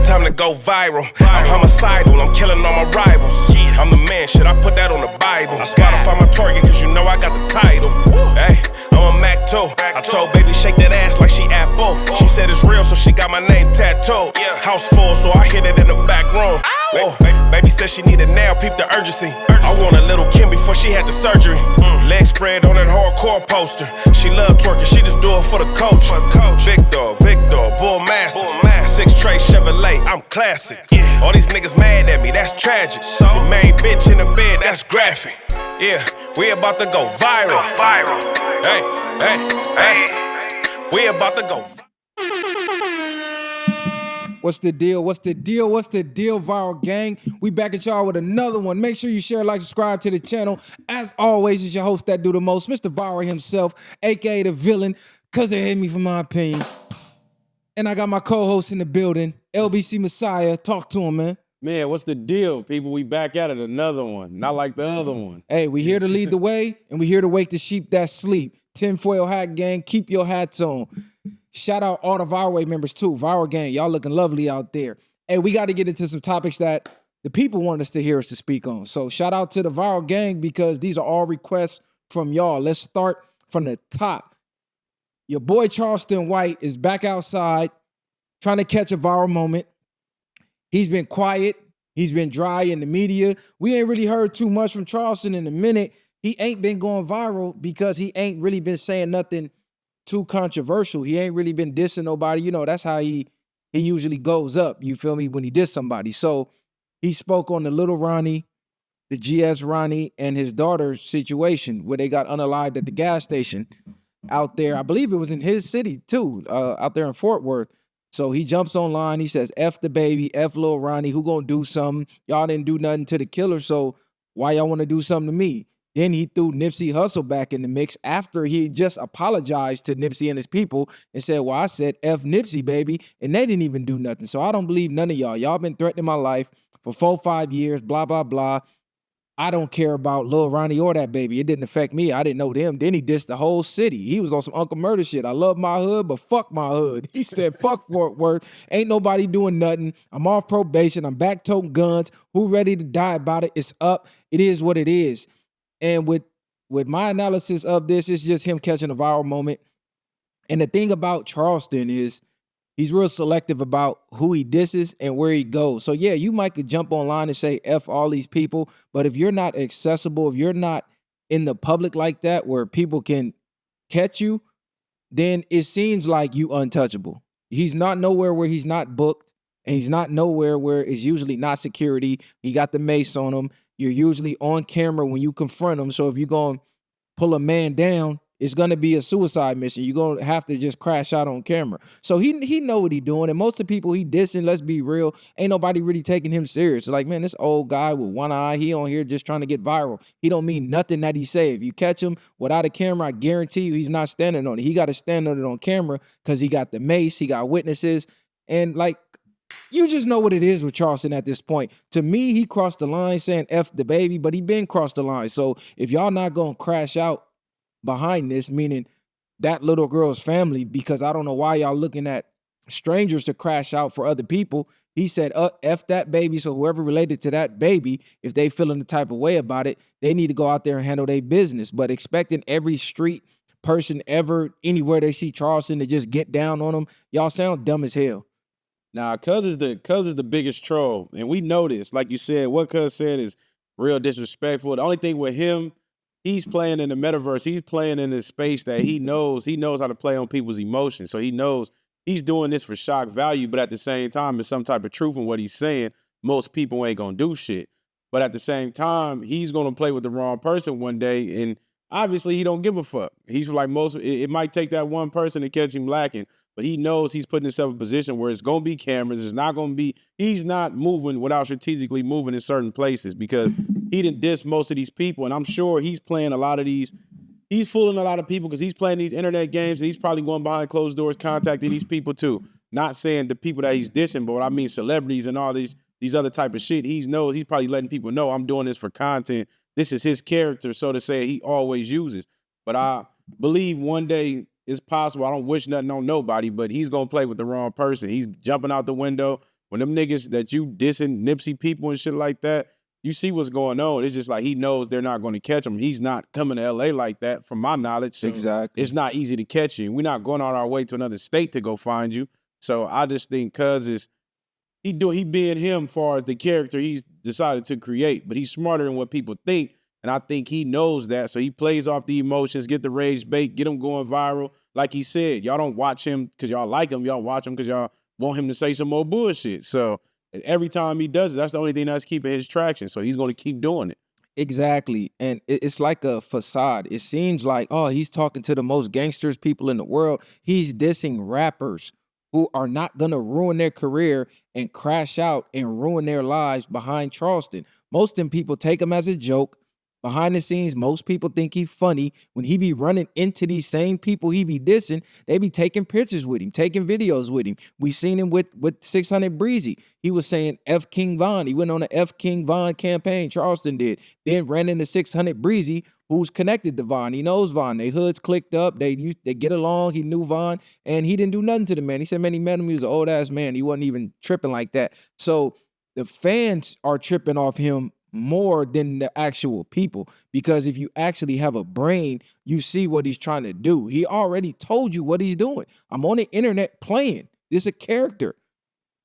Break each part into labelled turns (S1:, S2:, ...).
S1: time to go viral. I'm homicidal, I'm killing all my rivals. I'm the man, shit, I put that on the Bible. Spotify my target, cause you know I got the title. Hey, I'm a Mac too. I told baby shake that ass like she Apple. She said it's real, so she got my name tattooed. House full, so I hit it in the back room. Baby said she needed now, peep the urgency. I want a little Kim before she had the surgery. Leg spread on that hardcore poster. She love twerking, she just do it for the coach. Big dog, bull massive. 6 tray Chevrolet, I'm classic. All these niggas mad at me, that's tragic. The main bitch in the bed, that's graphic. Yeah, we about to go viral. Hey, we about to go viral.
S2: What's the deal? What's the deal? What's the deal, Viral Gang? We back at y'all with another one. Make sure you share, like, subscribe to the channel. As always, it's your host that do the most, Mr. Viral himself, aka the villain, cause they hate me for my opinion. And I got my co-host in the building, LBC Messiah. Talk to him, man.
S3: Man, what's the deal, people? We back at it, another one. Not like the other one.
S2: Hey, we here to lead the way, and we here to wake the sheep that sleep. Tinfoil Hat Gang, keep your hats on. Shout out all the Viral members too. Viral Gang, y'all looking lovely out there. Hey, we got to get into some topics that the people want us to hear us to speak on. So shout out to the Viral Gang because these are all requests from y'all. Let's start from the top. Your boy Charleston White is back outside trying to catch a viral moment. He's been quiet. He's been dry in the media. We ain't really heard too much from Charleston in a minute. He ain't been going viral because he ain't really been saying nothing too controversial. He ain't really been dissing nobody. You know, that's how he usually goes up, you feel me, when he diss somebody. So he spoke on the little Ronnie, the GS Ronnie, and his daughter's situation where they got unalived at the gas station out there. I believe it was in his city too, out there in Fort Worth. So he jumps online. He says, F the baby, F Lil Ronnie, who gonna do something? Y'all didn't do nothing to the killer, so why y'all want to do something to me? Then he threw Nipsey Hussle back in the mix after he just apologized to Nipsey and his people and said, well, I said F Nipsey, baby, and they didn't even do nothing. So I don't believe none of y'all. Y'all been threatening my life for 4-5 years, blah, blah, blah. I don't care about Lil Ronnie or that baby. It didn't affect me. I didn't know them. Then he dissed the whole city. He was on some Uncle Murder shit. I love my hood, but fuck my hood. He said, fuck Fort Worth. Ain't nobody doing nothing. I'm off probation. I'm back toting guns. Who ready to die about it? It's up. It is what it is. And with my analysis of this, it's just him catching a viral moment. And the thing about Charleston is he's real selective about who he disses and where he goes. So yeah, you might could jump online and say F all these people, but if you're not accessible, if you're not in the public like that where people can catch you, then it seems like you untouchable. He's not nowhere where he's not booked, and he's not nowhere where it's usually not security. He got the mace on him. You're usually on camera when you confront him. So if you're going to pull a man down, it's going to be a suicide mission. You're going to have to just crash out on camera. So he know what he doing. And most of the people he dissing, let's be real, ain't nobody really taking him serious. Like, man, this old guy with one eye, he on here just trying to get viral. He don't mean nothing that he say. If you catch him without a camera, I guarantee you he's not standing on it. He got to stand on it on camera because he got the mace, he got witnesses. And like, you just know what it is with Charleston at this point. To me, he crossed the line saying F the baby, but he been crossed the line. So if y'all not going to crash out behind this, meaning that little girl's family, because I don't know why y'all looking at strangers to crash out for other people. He said, F that baby. So whoever related to that baby, if they feeling the type of way about it, they need to go out there and handle their business. But expecting every street person ever, anywhere they see Charleston to just get down on them, y'all sound dumb as hell.
S3: Nah, Cuz is the biggest troll. And we know this. Like you said, what Cuz said is real disrespectful. The only thing with him, he's playing in the metaverse. He's playing in this space that he knows how to play on people's emotions. So he knows he's doing this for shock value, but at the same time, there's some type of truth in what he's saying. Most people ain't gonna do shit. But at the same time, he's gonna play with the wrong person one day, and obviously he don't give a fuck. He's like it might take that one person to catch him lacking, but he knows he's putting himself in a position where it's gonna be cameras. It's not gonna be, he's not moving without strategically moving in certain places because he didn't diss most of these people. And I'm sure he's playing a lot of these, he's fooling a lot of people because he's playing these internet games and he's probably going behind closed doors, contacting these people too. Not saying the people that he's dissing, but what I mean celebrities and all these other type of shit. He knows he's probably letting people know I'm doing this for content. This is his character, so to say, he always uses. But I believe one day it's possible. I don't wish nothing on nobody, but he's going to play with the wrong person. He's jumping out the window. when them niggas that you dissing Nipsey people and shit like that, you see what's going on. It's just like he knows they're not going to catch him. He's not coming to LA like that, from my knowledge. So
S2: Exactly.
S3: it's not easy to catch you. We're not going on our way to another state to go find you. So I just think Cuz is he being him far as the character he's decided to create, but he's smarter than what people think. And I think he knows that. So he plays off the emotions, get the rage bait, get him going viral. Like he said, y'all don't watch him because y'all like him. Y'all watch him because y'all want him to say some more bullshit. So every time he does it, that's the only thing that's keeping his traction. So he's going to keep doing it.
S2: Exactly. And it's like a facade. It seems like, oh, he's talking to the most gangsters people in the world. He's dissing rappers who are not going to ruin their career and crash out and ruin their lives behind Charleston. Most of them people take him as a joke. Behind the scenes, most people think he's funny. When he be running into these same people he be dissing, they be taking pictures with him, taking videos with him. We seen him with 600 Breezy. He was saying F King Von. He went on the F King Von campaign, Charleston did. Then ran into 600 Breezy, who's connected to Von. He knows Von. They hoods clicked up. They get along. He knew Von, and he didn't do nothing to the man. He said, man, he met him. He was an old-ass man. He wasn't even tripping like that. So the fans are tripping off him more than the actual people, because if you actually have a brain, you see what he's trying to do. He already told you what he's doing. I'm on the internet playing. This is a character.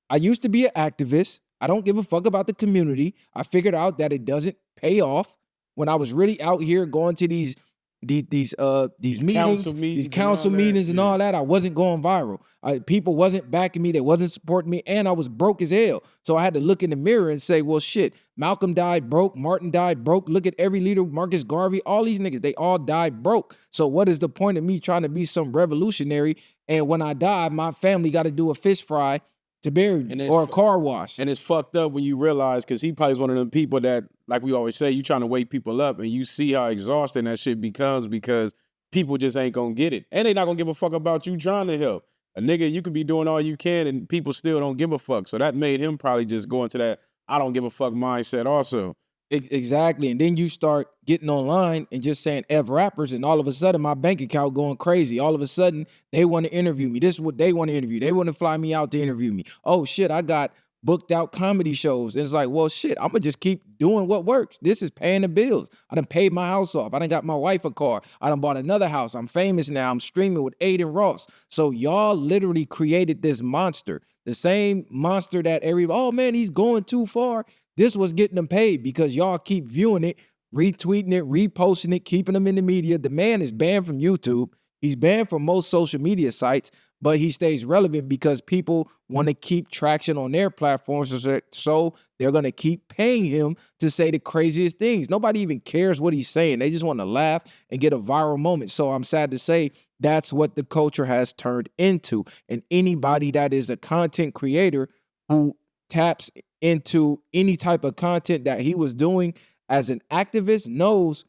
S2: I used to be an activist. I don't give a fuck about the community. I figured out that it doesn't pay off. When I was really out here going to these meetings, these council meetings and all that, I wasn't going viral. People wasn't backing me, they wasn't supporting me, and I was broke as hell. So I had to look in the mirror and say, well, shit, Malcolm died broke, Martin died broke. Look at every leader, Marcus Garvey, all these niggas, they all died broke. So what is the point of me trying to be some revolutionary? And when I die, my family got to do a fish fry to bury me, or a car wash.
S3: And it's fucked up when you realize, because he probably is one of them people that, like we always say, you trying to wake people up, and you see how exhausting that shit becomes because people just ain't gonna get it. And they not gonna give a fuck about you trying to help. A nigga, you could be doing all you can and people still don't give a fuck. So that made him probably just go into that I don't give a fuck mindset also.
S2: Exactly. And then you start getting online and just saying F rappers, and all of a sudden my bank account going crazy. All of a sudden they want to interview me. This is what they want to interview. They want to fly me out to interview me. Oh shit, I got booked out comedy shows. And it's like, well shit, I'm gonna just keep doing what works. This is paying the bills. I done paid my house off. I done got my wife a car. I done bought another house. I'm famous now. I'm streaming with Aiden Ross. So y'all literally created this monster. The same monster that everybody, oh man, he's going too far. This was getting them paid because y'all keep viewing it, retweeting it, reposting it, keeping them in the media. The man is banned from YouTube. He's banned from most social media sites, but he stays relevant because people want to keep traction on their platforms, so they're going to keep paying him to say the craziest things. Nobody even cares what he's saying. They just want to laugh and get a viral moment. So I'm sad to say that's what the culture has turned into. And anybody that is a content creator who taps into any type of content that he was doing as an activist knows,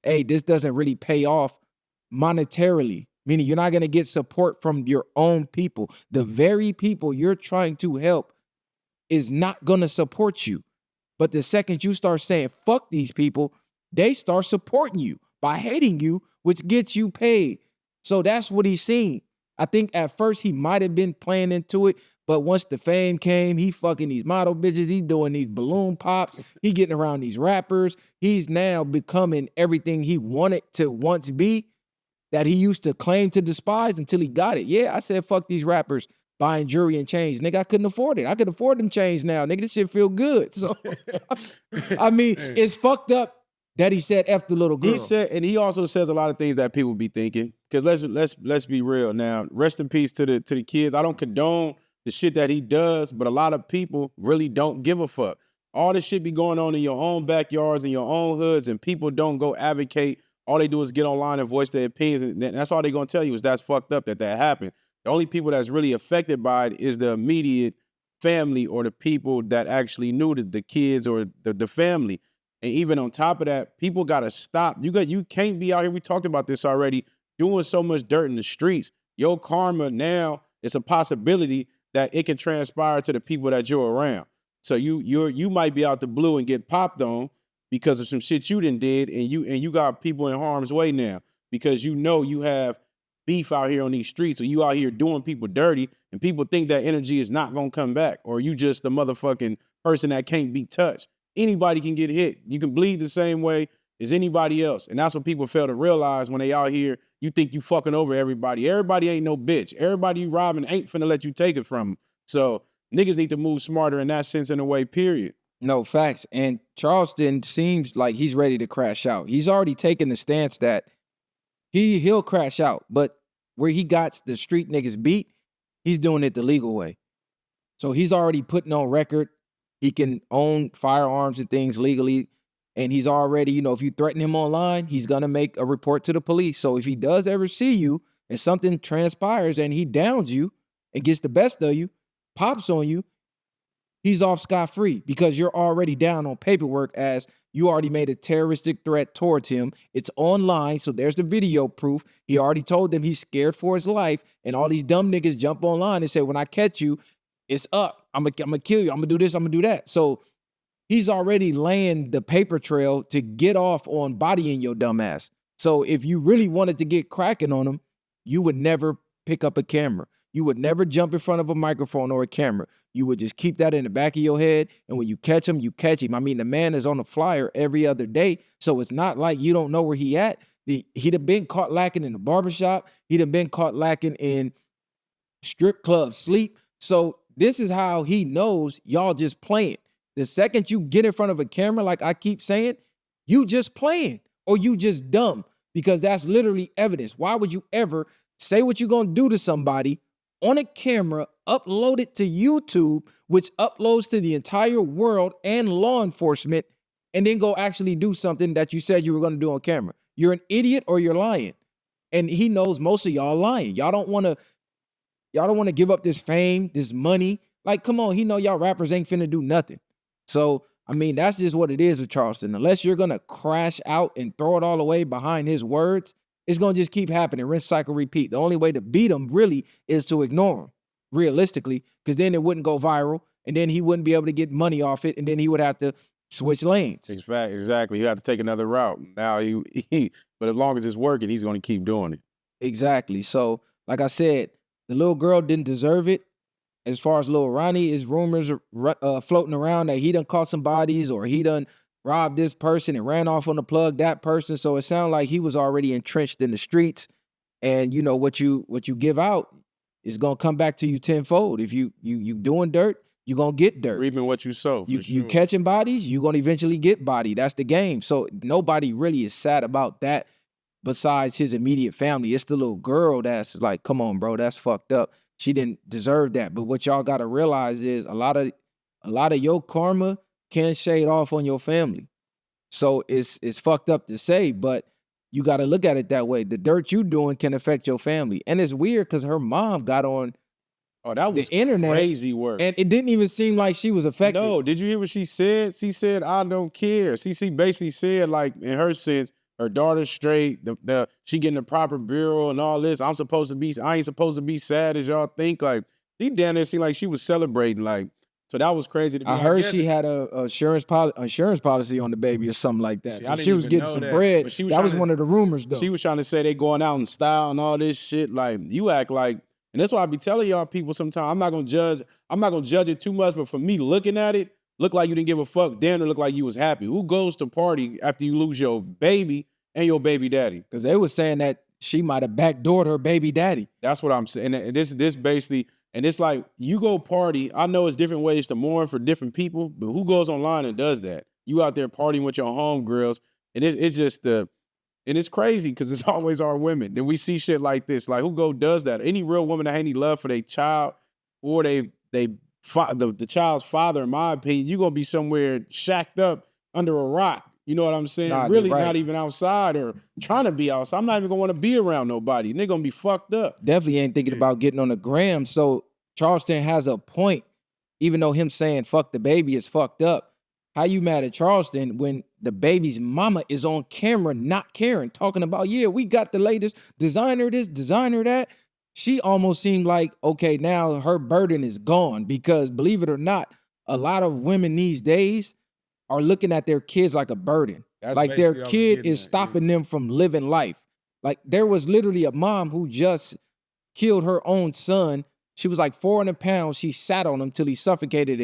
S2: hey, this doesn't really pay off monetarily, meaning you're not going to get support from your own people. The very people you're trying to help is not going to support you. But the second you start saying, fuck these people, they start supporting you by hating you, which gets you paid. So that's what he's seen. I think at first he might have been playing into it, but once the fame came, he fucking these model bitches, he doing these balloon pops, he getting around these rappers. He's now becoming everything he wanted to once be, that he used to claim to despise until he got it. Yeah, I said, fuck these rappers buying jewelry and chains. Nigga, I couldn't afford it. I could afford them chains now. Nigga, this shit feel good. So, I mean, it's fucked up that he said F the little girl.
S3: He said, and he also says a lot of things that people be thinking. Because let's be real now. Rest in peace to the kids. I don't condone the shit that he does, but a lot of people really don't give a fuck. All this shit be going on in your own backyards and your own hoods, and people don't go advocate. All they do is get online and voice their opinions, and that's all they're gonna tell you is that's fucked up that happened. The only people that's really affected by it is the immediate family or the people that actually knew the kids or the family. And even on top of that, people gotta stop. You can't be out here. We talked about this already. Doing so much dirt in the streets. Your karma now, it's a possibility that it can transpire to the people that you're around. So you might be out the blue and get popped on because of some shit you done did, and you got people in harm's way now because you know you have beef out here on these streets, or you out here doing people dirty, and people think that energy is not gonna come back, or you just a motherfucking person that can't be touched. Anybody can get hit. You can bleed the same way as anybody else. And that's what people fail to realize when they out here. You think you fucking over everybody. Everybody ain't no bitch. Everybody you robbing ain't finna let you take it from them. So niggas need to move smarter in that sense in a way, period.
S2: No, facts. And Charleston seems like he's ready to crash out. He's already taken the stance that he'll crash out, but where he got the street niggas beat, he's doing it the legal way. So he's already putting on record he can own firearms and things legally. And he's already, you know, if you threaten him online, he's going to make a report to the police. So if he does ever see you and something transpires and he downs you and gets the best of you, pops on you, he's off scot-free because you're already down on paperwork as you already made a terroristic threat towards him. It's online, so there's the video proof. He already told them he's scared for his life, and all these dumb niggas jump online and say, when I catch you, it's up. I'm gonna kill you. I'm gonna do this. I'm gonna do that. So he's already laying the paper trail to get off on bodying your dumb ass. So if you really wanted to get cracking on him, you would never pick up a camera. You would never jump in front of a microphone or a camera. You would just keep that in the back of your head. And when you catch him, you catch him. I mean, the man is on the flyer every other day. So it's not like you don't know where he at. He'd have been caught lacking in the barbershop. He'd have been caught lacking in strip club sleep. So this is how he knows y'all just playing. The second you get in front of a camera, like I keep saying, you just playing or you just dumb, because that's literally evidence. Why would you ever say what you're going to do to somebody on a camera, upload it to YouTube, which uploads to the entire world and law enforcement, and then go actually do something that you said you were going to do on camera? You're an idiot or you're lying. And he knows most of y'all lying. Y'all don't want to give up this fame, this money. Like, come on, he know y'all rappers ain't finna do nothing. So, I mean, that's just what it is with Charleston. Unless you're going to crash out and throw it all away behind his words, it's going to just keep happening. Rinse, cycle, repeat. The only way to beat him really is to ignore him, realistically, because then it wouldn't go viral, and then he wouldn't be able to get money off it, and then he would have to switch lanes.
S3: Exactly. You have to take another route. Now, but as long as it's working, he's going to keep doing it.
S2: Exactly. So, like I said, the little girl didn't deserve it. As far as Lil Ronnie, is rumors floating around that he done caught some bodies or he done robbed this person and ran off on the plug that person. So it sounded like he was already entrenched in the streets. And you know what you give out is gonna come back to you tenfold. If you doing dirt, you gonna get dirt.
S3: Reaping what you sow.
S2: You catching bodies, you gonna eventually get body. That's the game. So nobody really is sad about that besides his immediate family. It's the little girl that's like, come on, bro, that's fucked up. She didn't deserve that. But what y'all gotta realize is a lot of your karma can shade off on your family. So it's fucked up to say, but you gotta look at it that way. The dirt you doing can affect your family. And it's weird because her mom got on
S3: that was
S2: the internet,
S3: crazy work.
S2: and it didn't even seem like she was affected.
S3: No, did you hear what she said? She said, I don't care. She basically said, like, in her sense, her daughter's straight, she getting the proper burial and all this. I ain't supposed to be sad as y'all think. Like, she down there seemed like she was celebrating. Like, so that was crazy to me.
S2: I heard she had a insurance policy on the baby or something like that.
S3: See,
S2: So she was getting some bread. That was one of the rumors, though.
S3: She was trying to say they going out in style and all this shit. Like, you act like, and that's why I be telling y'all people sometimes, I'm not gonna judge it too much, but for me looking at it, look like you didn't give a fuck, damn it look like you was happy. Who goes to party after you lose your baby and your baby daddy?
S2: Because they was saying that she might have backdoored her baby daddy. That's
S3: what I'm saying. And this basically, and it's like, you go party, I know it's different ways to mourn for different people, but who goes online and does that? You out there partying with your homegirls, and it's just and it's crazy because it's always our women. Then we see shit like this. Like, who does that? Any real woman that ain't any love for their child or the child's father, in my opinion, you're going to be somewhere shacked up under a rock. You know what I'm saying? Really right. Not even outside or trying to be outside. I'm not even going to want to be around nobody. And they're going to be fucked up.
S2: Definitely ain't thinking about getting on the gram. So Charleston has a point, even though him saying fuck the baby is fucked up. How you mad at Charleston when the baby's mama is on camera not caring, talking about, yeah, we got the latest designer this, designer that. She almost seemed like, okay, now her burden is gone because, believe it or not, a lot of women these days are looking at their kids like a burden. Like their kid is stopping them from living life. Like there was literally a mom who just killed her own son. She was like 400 pounds. She sat on him till he suffocated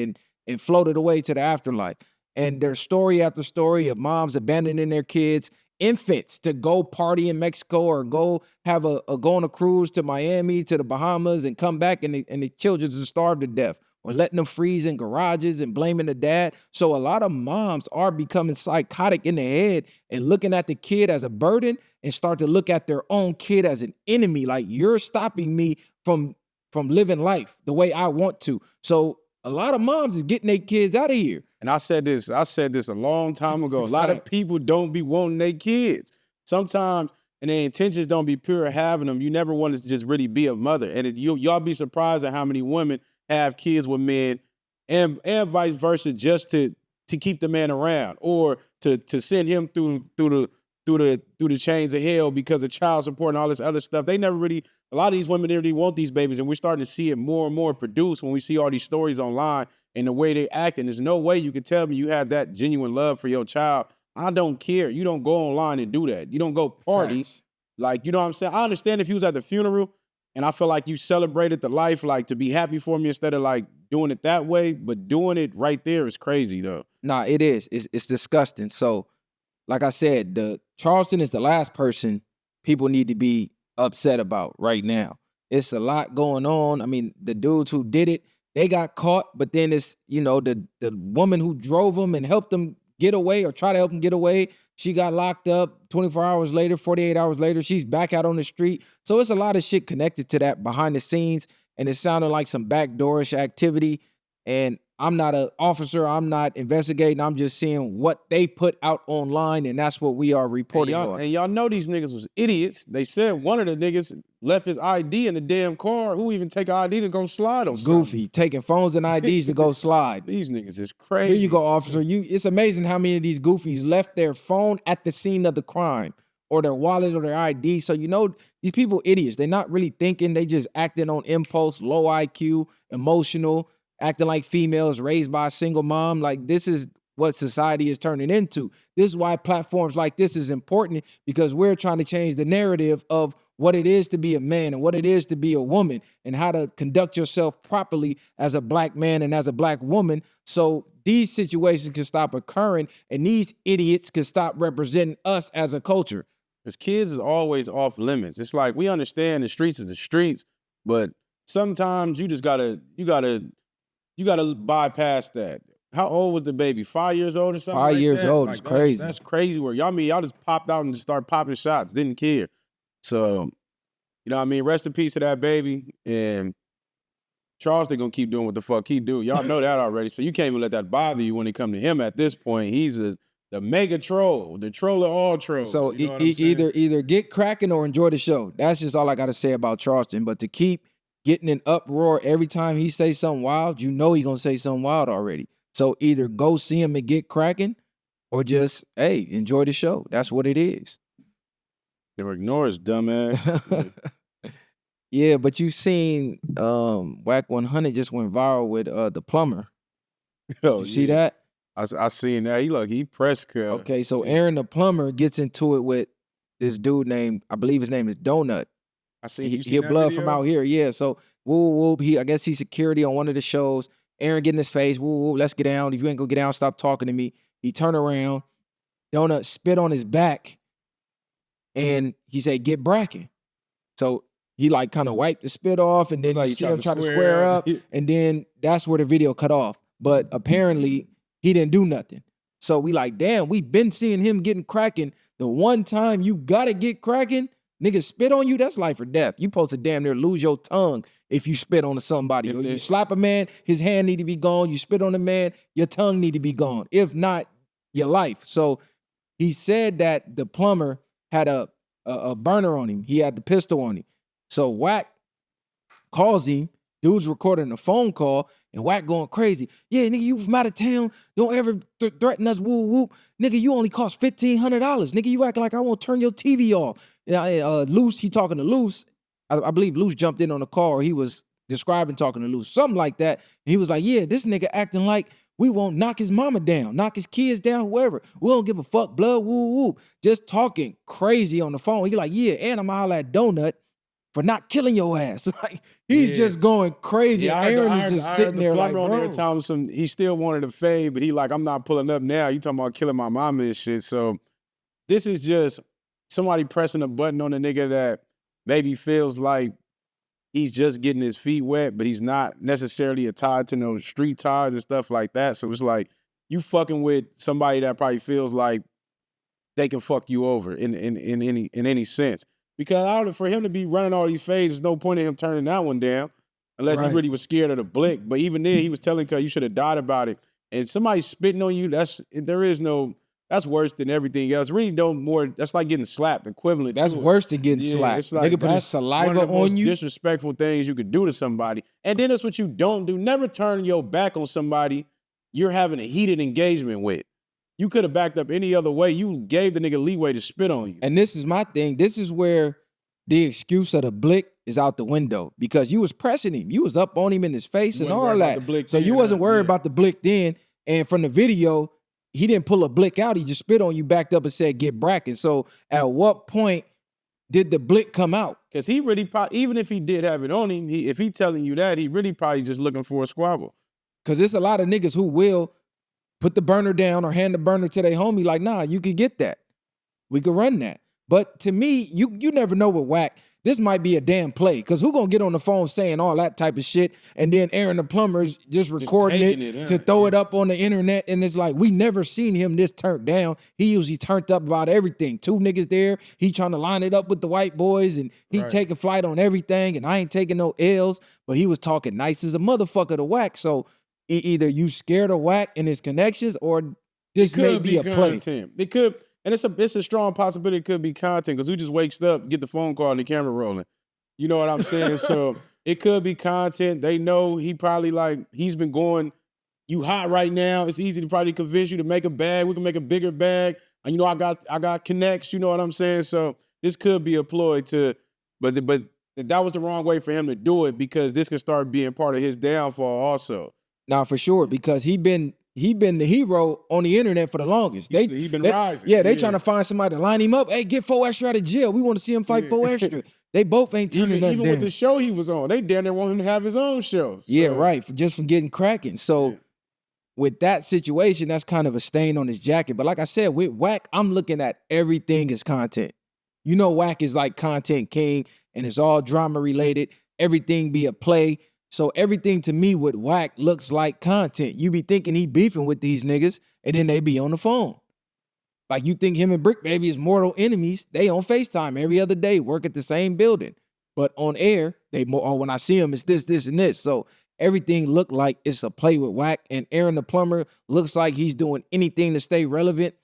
S2: and floated away to the afterlife. And there's story after story of moms abandoning their kids, infants, to go party in Mexico or go have go on a cruise to Miami, to the Bahamas, and come back and the children just starve to death, or letting them freeze in garages and blaming the dad. So a lot of moms are becoming psychotic in their head and looking at the kid as a burden and start to look at their own kid as an enemy. Like, you're stopping me from living life the way I want to. So a lot of moms is getting their kids out of here.
S3: And I said this a long time ago. A lot of people don't be wanting their kids. Sometimes, and their intentions don't be pure having them. You never want to just really be a mother. And y'all be surprised at how many women have kids with men and vice versa, just to keep the man around, or to send him through the chains of hell because of child support and all this other stuff. They never really, a lot of these women really want these babies, and we're starting to see it more and more produced when we see all these stories online and the way they act. And there's no way you can tell me you have that genuine love for your child. I don't care. You don't go online and do that. You don't go party.
S2: Facts.
S3: Like, you know what I'm saying? I understand if you was at the funeral and I feel like you celebrated the life, like, to be happy for me instead of like doing it that way, but doing it right there is crazy though.
S2: Nah, it is. It's disgusting. So, like I said, the Charleston is the last person people need to be upset about right now. It's a lot going on. I mean, the dudes who did it, they got caught, but then it's, the woman who drove them and helped them get away or try to help them get away, she got locked up 24 hours later, 48 hours later, she's back out on the street. So it's a lot of shit connected to that behind the scenes, and it sounded like some backdoorish activity. And I'm not an officer, I'm not investigating, I'm just seeing what they put out online, and that's what we are reporting on.
S3: And y'all know these niggas was idiots. They said one of the niggas left his ID in the damn car. Who even take an ID to go slide on something?
S2: Goofy, taking phones and IDs to go slide.
S3: These niggas is crazy.
S2: Here you go, officer. It's amazing how many of these goofies left their phone at the scene of the crime, or their wallet or their ID. So these people idiots. They're not really thinking, they just acting on impulse, low IQ, emotional, acting like females raised by a single mom. Like, this is what society is turning into. This is why platforms like this is important, because we're trying to change the narrative of what it is to be a man and what it is to be a woman, and how to conduct yourself properly as a black man and as a black woman, so these situations can stop occurring and these idiots can stop representing us as a culture.
S3: Because kids is always off limits. It's like, we understand the streets is the streets, but sometimes you just gotta bypass that. How old was the baby? 5 years old or something?
S2: 5
S3: like
S2: years
S3: that?
S2: old
S3: Like,
S2: is crazy.
S3: That's crazy work. Y'all just popped out and just started popping shots. Didn't care. So, you know what I mean? Rest in peace to that baby. And Charleston gonna keep doing what the fuck he do. Y'all know that already. So you can't even let that bother you when it come to him at this point. He's the mega troll, the troll of all trolls.
S2: So
S3: you know what I'm saying?
S2: either get cracking or enjoy the show. That's just all I got to say about Charleston. But to keep getting an uproar every time he say something wild, he gonna say something wild already. So either go see him and get cracking, or just, hey, enjoy the show. That's what it is.
S3: They ignore us, dumbass.
S2: Yeah, but you seen Wack 100 just went viral with the plumber.
S3: Oh,
S2: You see that?
S3: I seen that. He press cut.
S2: Okay, so Aaron the plumber gets into it with this dude named, I believe his name is Donut.
S3: I seen
S2: He a blood from out here, yeah. So woo. I guess he's security on one of the shows. Aaron get in his face, woo, let's get down. If you ain't gonna get down, stop talking to me. He turn around, Donut spit on his back, and he said, get bracking. So he like kind of wiped the spit off, and then
S3: Like
S2: you
S3: he
S2: see
S3: tried
S2: him
S3: to
S2: try to
S3: square
S2: square
S3: up.
S2: up, and then that's where the video cut off. But apparently he didn't do nothing. So we like, damn, we been seeing him getting cracking. The one time you gotta get cracking, nigga spit on you, that's life or death. You supposed to damn near lose your tongue if you spit on somebody. Or you slap a man, his hand need to be gone. You spit on a man, your tongue need to be gone. If not, your life. So he said that the plumber had a burner on him. He had the pistol on him. So Wack calls him. Dude's recording a phone call, and Wack going crazy. Yeah, nigga, you from out of town. Don't ever threaten us, woo whoop. Nigga, you only cost $1,500. Nigga, you acting like I won't turn your TV off. Luce, he talking to Luce. I believe Luce jumped in on the call, or he was describing talking to Luce, something like that. And he was like, yeah, this nigga acting like We won't knock his mama down, knock his kids down, whoever. We don't give a fuck, blood, woo, woo. Just talking crazy on the phone. He like, yeah, and I'm holla at Donut for not killing your ass. Like, he's just going crazy.
S3: Yeah,
S2: Aaron is just sitting there like,
S3: on
S2: bro.
S3: there telling him he still wanted to fade, but he like, I'm not pulling up now. You talking about killing my mama and shit. So this is just somebody pressing a button on a nigga that maybe feels like he's just getting his feet wet, but he's not necessarily tied to no street ties and stuff like that. So it's like you fucking with somebody that probably feels like they can fuck you over in any sense. Because for him to be running all these fades, there's no point in him turning that one down unless he really was scared of the blick. But even then, he was telling cuz you should have died about it. And somebody spitting on you, that's worse than everything else. Really that's like getting slapped, equivalent.
S2: That's worse than getting slapped.
S3: It's like,
S2: nigga put his saliva
S3: one of the most
S2: on you.
S3: Disrespectful things you could do to somebody. And then that's what you don't do. Never turn your back on somebody you're having a heated engagement with. You could have backed up any other way. You gave the nigga leeway to spit on you.
S2: And this is my thing. This is where the excuse of the blick is out the window because you was pressing him. You was up on him in his face and all that. So you wasn't worried about the blick then. And from the video, he didn't pull a blick out. He just spit on you, backed up and said, get bracken. So at what point did the blick come out?
S3: Because he really probably, even if he did have it on him, if he telling you that, he really probably just looking for a squabble.
S2: Because there's a lot of niggas who will put the burner down or hand the burner to their homie like, nah, you could get that. We could run that. But to me, you never know with Wack. This might be a damn play. Because who gonna get on the phone saying all that type of shit and then Aaron the plumber's just recording it to throw it up on the internet, and it's like, we never seen him this turned down. He usually turned up about everything. Two niggas there. He trying to line it up with the white boys and he taking flight on everything, and I ain't taking no L's, but he was talking nice as a motherfucker to Wack. So either you scared of Wack and his connections, or this may be a play.
S3: It could, and it's a strong possibility it could be content because who just wakes up, get the phone call and the camera rolling. You know what I'm saying? So it could be content. They know he probably he's been going, you hot right now. It's easy to probably convince you to make a bag. We can make a bigger bag. And you know, I got connects, you know what I'm saying? So this could be a ploy but that was the wrong way for him to do it because this could start being part of his downfall also.
S2: Nah, for sure, because he been the hero on the internet for the longest.
S3: He been rising.
S2: Yeah, they trying to find somebody to line him up. Hey, get 4 Extra out of jail. We want to see him fight 4 Extra. They both ain't turning nothing
S3: even
S2: down.
S3: with the show he was on, they damn near want him to have his own show.
S2: Yeah, right. Just for getting cracking. So with that situation, that's kind of a stain on his jacket. But like I said, with Wack, I'm looking at everything as content. You know, Wack is like content king, and it's all drama related. Everything be a play. So everything to me with Wack looks like content. You be thinking he beefing with these niggas, and then they be on the phone. Like you think him and Brick Baby is mortal enemies. They on FaceTime every other day, work at the same building. But on air, when I see them, it's this, and this. So everything look like it's a play with Wack. And Aaron the Plumber looks like he's doing anything to stay relevant.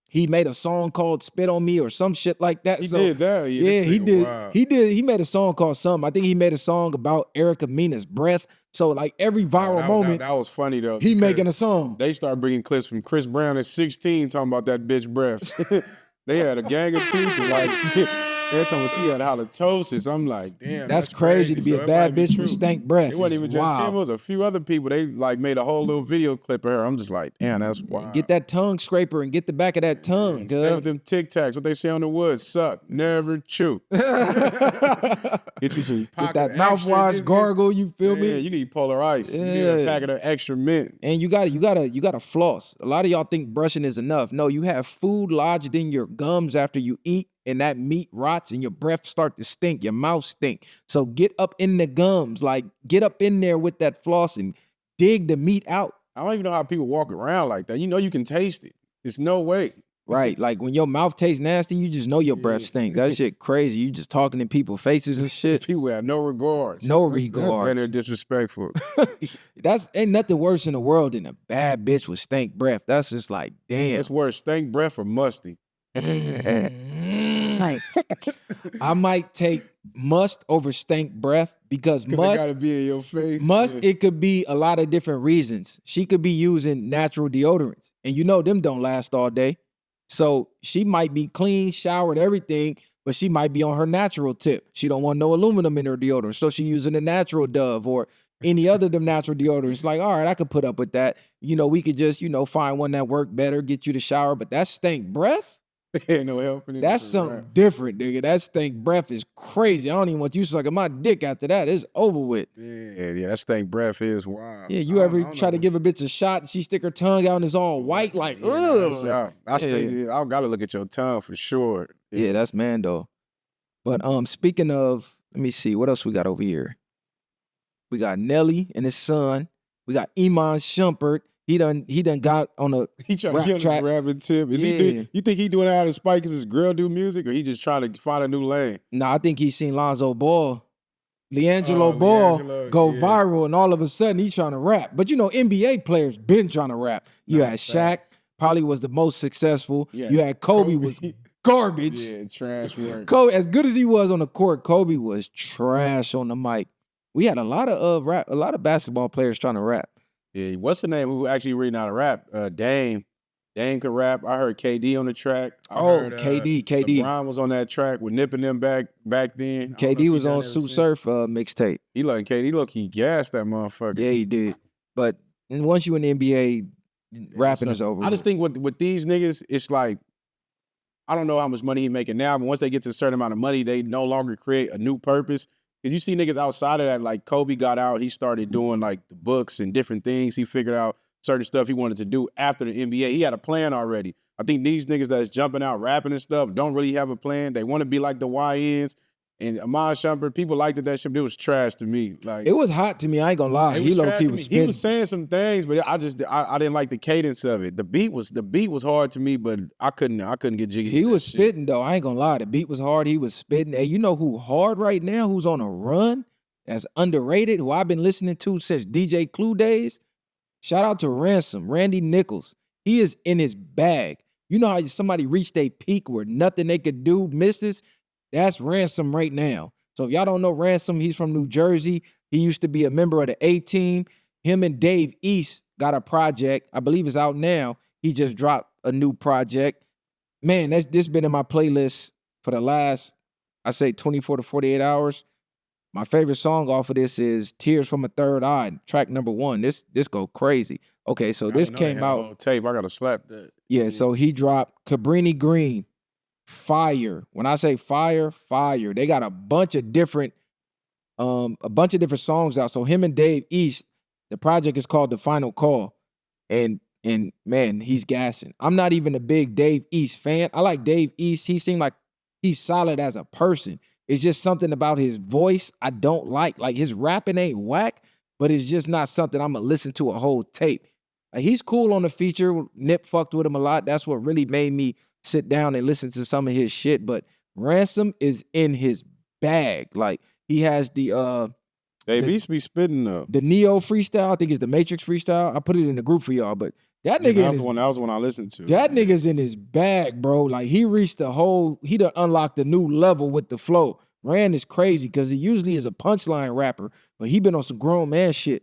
S2: He made a song called Spit on Me or some shit like that.
S3: He did that.
S2: Yeah, he did. Wild. He made a song called something. I think he made a song about Erica Mena's breath. So like every viral moment.
S3: That was funny though.
S2: He making a song.
S3: They started bringing clips from Chris Brown at 16 talking about that bitch breath. They had a gang of people like every time she had halitosis. I'm like, damn.
S2: That's crazy to be a bad bitch with stank breath.
S3: It wasn't even just him. It was a few other people. They like made a whole little video clip of her. I'm just like, damn, that's wild.
S2: Get that tongue scraper and get the back of that tongue.
S3: Stay with them Tic Tacs. What they say on the woods, suck, never chew. Get you some
S2: get that mouthwash gargle. You feel me?
S3: Yeah, you need Polar Ice. You need a packet of extra mint.
S2: And you gotta floss. A lot of y'all think brushing is enough. No, you have food lodged in your gums after you eat, and that meat rots and your breath start to stink, your mouth stink. So get up in the gums, like get up in there with that floss and dig the meat out.
S3: I don't even know how people walk around like that. You know you can taste it. There's no way.
S2: Right, like when your mouth tastes nasty, you just know your breath stinks. That shit crazy. You just talking in people's faces and shit.
S3: People have no regards.
S2: No regards.
S3: And they're disrespectful.
S2: Ain't nothing worse in the world than a bad bitch with stank breath. That's just like, damn.
S3: That's worse, stank breath or musty.
S4: Nice.
S2: I might take must over stank breath because must
S3: they gotta be in your face.
S2: It could be a lot of different reasons. She could be using natural deodorants, and you know them don't last all day. So she might be clean, showered, everything, but she might be on her natural tip. She don't want no aluminum in her deodorant, so she using a natural Dove. Or any other of them natural deodorants. Like, all right, I could put up with that. You know, we could just, you know, find one that worked better, get you to shower. But that stink breath,
S3: Ain't no helping it.
S2: that's something different, nigga. That stink breath is crazy. I don't even want you sucking my dick after that. It's over with.
S3: Yeah, that stink breath is wild.
S2: Yeah, you ever try to give a bitch a shot and she stick her tongue out and it's all white? Like, ugh.
S3: I gotta look at your tongue for sure.
S2: Yeah, that's Mando. But speaking of, let me see, what else we got over here? We got Nelly and his son. We got Iman Shumpert. He done got on a
S3: He trying
S2: rap
S3: to get
S2: track.
S3: on the rapping tip.
S2: Yeah.
S3: You think he doing it out of spite because his girl do music, or he just trying to find a new lane?
S2: No, I think he's seen Lonzo Ball, LiAngelo Ball go viral, and all of a sudden he's trying to rap. But you know, NBA players been trying to rap. You had Shaq, probably was the most successful.
S3: Yeah.
S2: You had Kobe was garbage.
S3: Yeah, trash work.
S2: Kobe, as good as he was on the court, Kobe was trash on the mic. We had a lot of basketball players trying to rap.
S3: Yeah, what's the name who actually reading out a rap? Dame. Dame could rap. I heard KD on the track.
S2: KD.
S3: LeBron was on that track with nipping them back then.
S2: KD was on Sue Surf mixtape.
S3: He like KD. Look, he gassed that motherfucker.
S2: Yeah, he did. But once you in the NBA, rapping is over.
S3: I just think with these niggas, it's like, I don't know how much money he making now, but once they get to a certain amount of money, they no longer create a new purpose. Because you see niggas outside of that, like Kobe got out, he started doing like the books and different things. He figured out certain stuff he wanted to do after the NBA. He had a plan already. I think these niggas that's jumping out rapping and stuff don't really have a plan. They want to be like the YNs. And Iman Shumpert, people liked that shit, but it was trash to me. Like,
S2: it was hot to me. I ain't gonna lie. He low-key was spitting.
S3: He was saying some things, but I didn't like the cadence of it. The beat was hard to me, but I couldn't get jiggy.
S2: He was spitting though. I ain't gonna lie. The beat was hard. He was spitting. Hey, you know who hard right now? Who's on a run? That's underrated. Who I've been listening to since DJ Clue days. Shout out to Randy Nichols. He is in his bag. You know how somebody reached a peak where nothing they could do misses? That's Ransom right now. So if y'all don't know Ransom, he's from New Jersey. He used to be a member of the A-Team. Him and Dave East got a project. I believe it's out now. He just dropped a new project. Man, this been in my playlist for the last, I say 24 to 48 hours. My favorite song off of this is Tears from a Third Eye, track number 1. This go crazy. Okay, so this came out.
S3: Tape, I gotta slap that.
S2: Yeah, so he dropped Cabrini Green. Fire. When I say fire, fire. They got a bunch of different songs out. So him and Dave East, the project is called The Final Call. And man, he's gassing. I'm not even a big Dave East fan. I like Dave East. He seemed like he's solid as a person. It's just something about his voice I don't like. Like his rapping ain't whack, but it's just not something I'm gonna listen to a whole tape. Like, he's cool on the feature. Nip fucked with him a lot. That's what really made me sit down and listen to some of his shit. But Ransom is in his bag. Like, he has the
S3: Dave East be spitting up.
S2: The Neo freestyle. I think it's the Matrix freestyle. I put it in the group for y'all, but that nigga
S3: that was one I listened to.
S2: That nigga's in his bag, bro. Like, he done unlocked a new level with the flow. Rand is crazy because he usually is a punchline rapper, but he been on some grown man shit.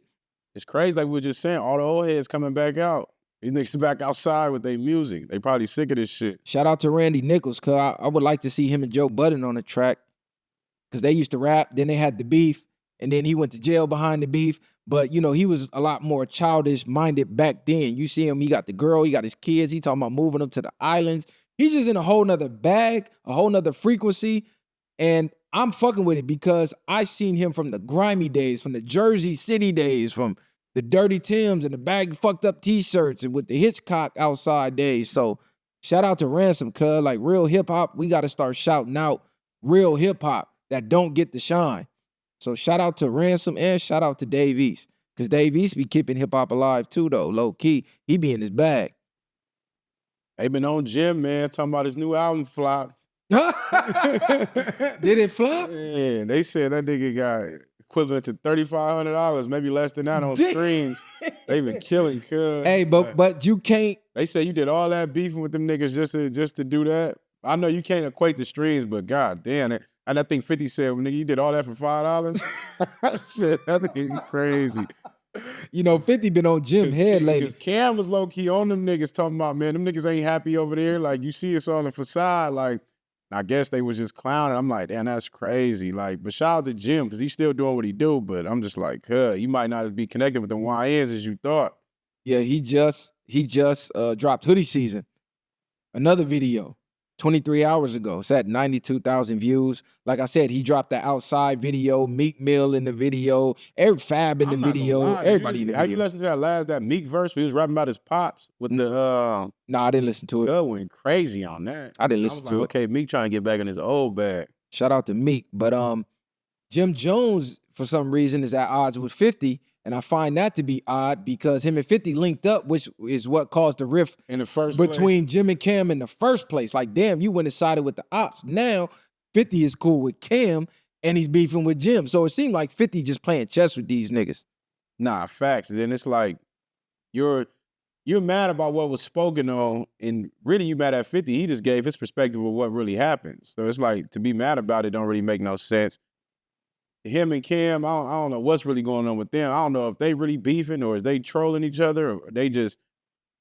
S3: It's crazy, like we were just saying, all the old heads coming back out. These niggas back outside with their music. They probably sick of this shit.
S2: Shout out to Randy Nichols, cause I would like to see him and Joe Budden on the track. Cause they used to rap, then they had the beef, and then he went to jail behind the beef. But you know, he was a lot more childish minded back then. You see him, he got the girl, he got his kids, he talking about moving them to the islands. He's just in a whole nother bag, a whole nother frequency. And I'm fucking with it because I seen him from the grimy days, from the Jersey City days, from the Dirty Timbs and the bag fucked up t-shirts and with the Hitchcock outside days. So shout out to Ransom, cuz like real hip hop, we got to start shouting out real hip hop that don't get the shine. So shout out to Ransom and shout out to Dave East. Cause Dave East be keeping hip hop alive too though, low key. He be in his bag.
S3: They been on Jim, man, talking about his new album flopped.
S2: Did it flop?
S3: Yeah, they said that nigga got equivalent to $3,500, maybe less than that on streams. They been killing, cuz.
S2: Hey, but you can't.
S3: They say you did all that beefing with them niggas just to do that. I know you can't equate the streams, but god damn it. And I think 50 said, well, nigga, you did all that for $5? I said, that nigga crazy.
S2: You know, 50 been on Jim head lately.
S3: Because Cam was low-key on them niggas talking about, man, them niggas ain't happy over there. Like, you see it's all in facade. Like, And I guess they was just clowning. I'm like, damn, that's crazy. Like, but shout out to Jim because he's still doing what he do. But I'm just like, you might not be connected with the YNs as you thought.
S2: Yeah, he just dropped Hoodie Season, another video, 23 hours ago. It's at 92,000 views. Like I said, he dropped the Outside video, Meek Mill in the video, Eric Fab in the video, everybody in the video.
S3: How you listen to that Meek verse where he was rapping about his pops with the
S2: Nah, I didn't listen to it.
S3: Good went crazy on that.
S2: I didn't listen to it.
S3: Okay, Meek trying to get back in his old bag.
S2: Shout out to Meek. But Jim Jones, for some reason, is at odds with 50. And I find that to be odd because him and 50 linked up, which is what caused the rift
S3: in the first
S2: between Jim and Cam in the first place. Like, damn, you went and sided with the ops. Now 50 is cool with Cam and he's beefing with Jim. So it seemed like 50 just playing chess with these niggas.
S3: Nah, facts. And then it's like you're mad about what was spoken on, and really you mad at 50. He just gave his perspective of what really happened. So it's like to be mad about it don't really make no sense. Him and Cam, I don't know what's really going on with them. I don't know if they really beefing or is they trolling each other or is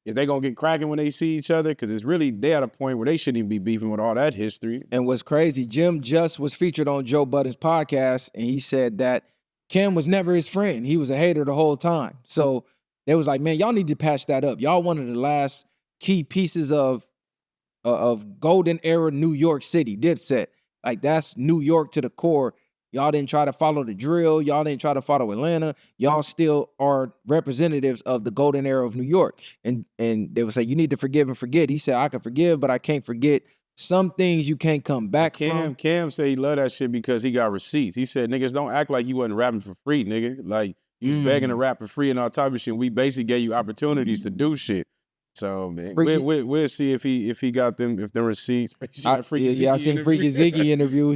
S3: they gonna get cracking when they see each other? Because it's really, they at a point where they shouldn't even be beefing with all that history.
S2: And what's crazy, Jim just was featured on Joe Budden's podcast, and he said that Cam was never his friend. He was a hater the whole time. So they was like, man, y'all need to patch that up. Y'all one of the last key pieces of golden era New York City, Dipset. Like, that's New York to the core. Y'all didn't try to follow the drill. Y'all didn't try to follow Atlanta. Y'all still are representatives of the golden era of New York. And they would say, you need to forgive and forget. He said, I can forgive, but I can't forget some things you can't come back from.
S3: Cam said he love that shit because he got receipts. He said, niggas, don't act like you wasn't rapping for free, nigga. Like, you was begging to rap for free and all type of shit. We basically gave you opportunities to do shit. So man, we'll see if he got them, if the receipts.
S2: I seen Freaky Ziggy interview.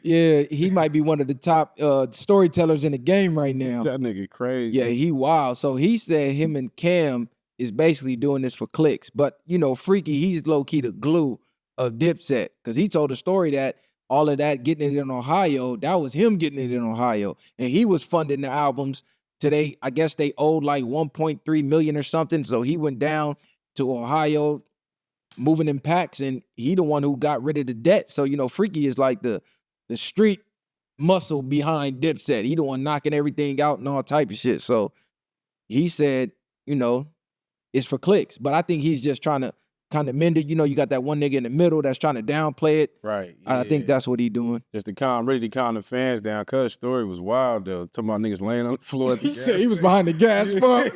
S2: He might be one of the top storytellers in the game right now.
S3: That nigga crazy.
S2: Yeah, he wild. So he said him and Cam is basically doing this for clicks. But you know, Freaky, he's low key the glue of Dipset because he told a story that all of that getting it in Ohio, that was him getting it in Ohio, and he was funding the albums. Today, I guess they owed like 1.3 million or something. So he went down to Ohio, moving in packs, and he the one who got rid of the debt. So, you know, Freaky is like the street muscle behind Dipset. He the one knocking everything out and all type of shit. So he said, you know, it's for clicks. But I think he's just trying to kind of mend it. You know, you got that one nigga in the middle that's trying to downplay it.
S3: Right. Yeah.
S2: I think that's what he doing.
S3: Just to calm the fans down. Cuz story was wild though. Talking about niggas laying on the floor at the
S2: He said he was behind the gas pump.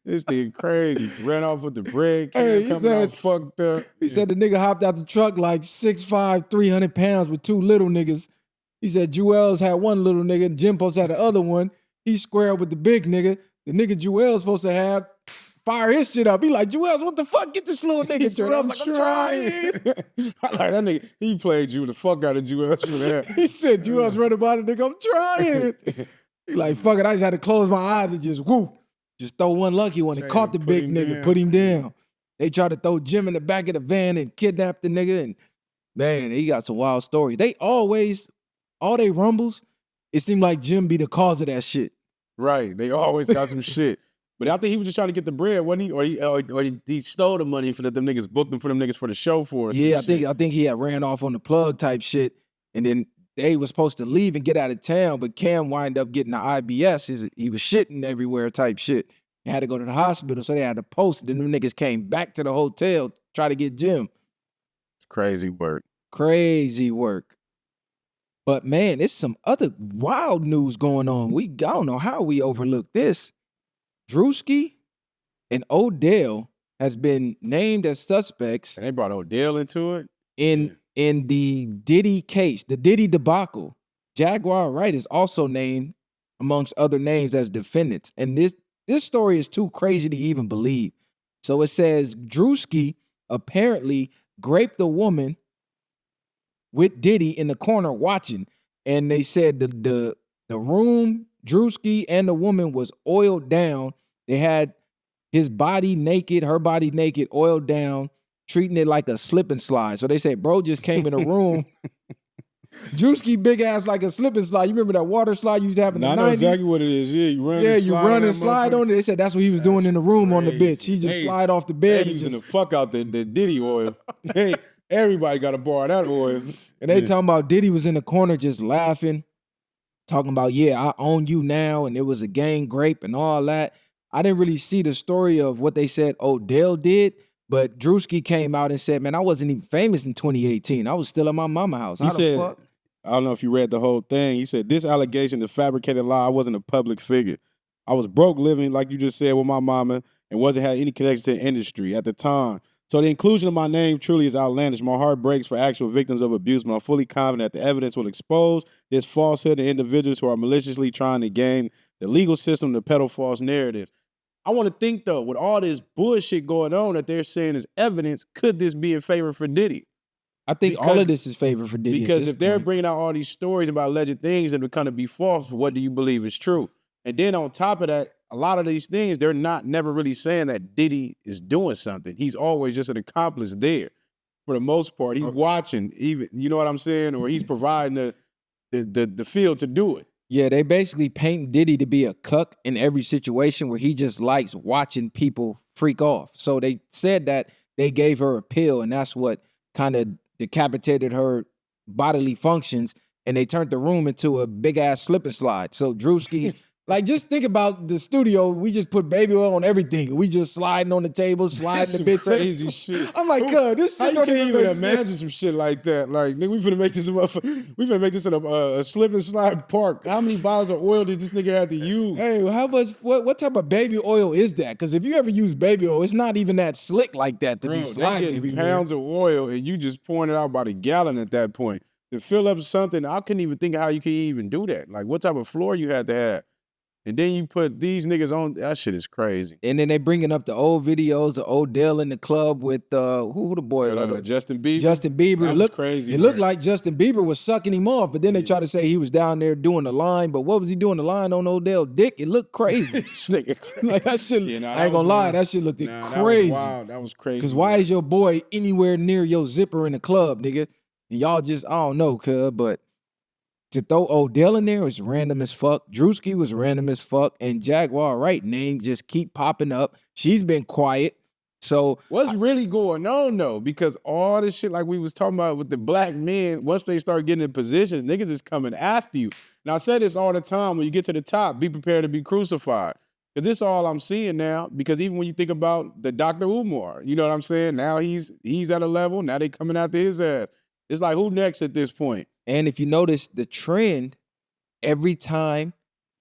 S3: This thing crazy. Ran off with the bread.
S2: Hey,
S3: coming out fucked up.
S2: He said the nigga hopped out the truck like 6'5", 300 pounds with two little niggas. He said Jewels had one little nigga and Jim Post had the other one. He squared with the big nigga. The nigga Jewels supposed to have fire his shit up. He like, Jewels, what the fuck? Get this little nigga. Jewels like, I'm trying.
S3: I like that nigga. He played you the fuck out of Jewels for that.
S2: He said, Jewels run about it, nigga. I'm trying. He like, fuck it. I just had to close my eyes and just whoop. Just throw one lucky one and caught the big nigga, put him down. They tried to throw Jim in the back of the van and kidnap the nigga. And man, he got some wild stories. They always, all they rumbles, it seemed like Jim be the cause of that shit.
S3: Right. They always got some shit. But I think he was just trying to get the bread, wasn't he? Or he stole the money for them niggas, booked them for them niggas for the show for us.
S2: Yeah, I think he had ran off on the plug type shit. And then they was supposed to leave and get out of town, but Cam wind up getting the IBS. He was shitting everywhere type shit. He had to go to the hospital, so they had to post it. Then them niggas came back to the hotel, try to get Jim.
S3: It's crazy work.
S2: Crazy work. But man, it's some other wild news going on. I don't know how we overlooked this. Drewski and Odell has been named as suspects.
S3: And they brought Odell into it?
S2: In the Diddy case, the Diddy debacle. Jaguar Wright is also named amongst other names as defendants. And this story is too crazy to even believe. So it says Drewski apparently raped a woman with Diddy in the corner watching. And they said the room, Drewski and the woman was oiled down. They had his body naked, her body naked, oiled down, treating it like a slip and slide. So they said, bro just came in the room. Drewski big ass like a slip and slide. You remember that water slide you used to have in the 90s?
S3: I know exactly what it is. Yeah, you run.
S2: Yeah,
S3: and
S2: you
S3: slide
S2: run
S3: on
S2: and
S3: that
S2: slide
S3: motherfucker.
S2: on it. They said that's what he was doing in the room on the
S3: crazy.
S2: bitch. He just
S3: They-
S2: slide off the bed.
S3: They
S2: and
S3: using
S2: just-
S3: the fuck out the Diddy oil. Hey, everybody got to borrow that oil.
S2: And they talking about Diddy was in the corner just laughing, talking about, yeah, I own you now, and it was a gang grape and all that. I didn't really see the story of what they said Odell did, but Drewski came out and said, man, I wasn't even famous in 2018. I was still at my mama's house. How
S3: He
S2: the
S3: said,
S2: fuck?
S3: I don't know if you read the whole thing. He said, this allegation is fabricated lie. I wasn't a public figure. I was broke living, like you just said, with my mama and wasn't had any connection to the industry at the time. So the inclusion of my name truly is outlandish. My heart breaks for actual victims of abuse, but I'm fully confident that the evidence will expose this falsehood and individuals who are maliciously trying to game the legal system to peddle false narratives. I want to think, though, with all this bullshit going on that they're saying is evidence, could this be in favor for Diddy?
S2: I think all of this is favor for Diddy.
S3: Because if they're bringing out all these stories about alleged things that are going to be false, what do you believe is true? And then on top of that, a lot of these things, they're never really saying that Diddy is doing something. He's always just an accomplice there. For the most part, he's watching, even, you know what I'm saying? Or he's providing the field to do it.
S2: Yeah, they basically paint Diddy to be a cuck in every situation where he just likes watching people freak off. So they said that they gave her a pill, and that's what kind of decapitated her bodily functions, and they turned the room into a big ass slip and slide. So Drewski, like, just think about the studio. We just put baby oil on everything. We just sliding on the table, sliding the bitch.
S3: Crazy shit.
S2: I'm like, God, this shit
S3: How you
S2: don't
S3: can't
S2: even
S3: even
S2: make sense.
S3: imagine some shit like that? Like, nigga, we finna make this in a slip and slide park. How many bottles of oil did this nigga have to use?
S2: Hey, how much? What type of baby oil is that? Because if you ever use baby oil, it's not even that slick like that to
S3: Bro,
S2: be
S3: they
S2: sliding
S3: getting
S2: everywhere.
S3: pounds of oil and you just pouring it out by the gallon at that point. To fill up something, I couldn't even think of how you could even do that. Like, what type of floor you had to have. And then you put these niggas on, that shit is crazy.
S2: And then they bringing up the old videos of Odell in the club with who the boy?
S3: Justin Bieber.
S2: Justin Bieber.
S3: That was crazy.
S2: It looked like Justin Bieber was sucking him off, but then they tried to say he was down there doing the line. But what was he doing the line on Odell dick? It looked crazy.
S3: This nigga crazy.
S2: Like that shit.
S3: Yeah, nah,
S2: I ain't gonna lie, that shit looked crazy.
S3: That was wild. That was crazy.
S2: Cause why is your boy anywhere near your zipper in the club, nigga? And y'all just, I don't know, cuz, but to throw Odell in there was random as fuck. Drewski was random as fuck. And Jaguar Wright name just keep popping up. She's been quiet. So
S3: what's really going on though? Because all this shit like we was talking about with the black men, once they start getting in positions, niggas is coming after you. And I say this all the time, when you get to the top, be prepared to be crucified. Because this is all I'm seeing now. Because even when you think about the Dr. Umar, you know what I'm saying? Now he's at a level, now they coming after his ass. It's like, who next at this point?
S2: And if you notice the trend, every time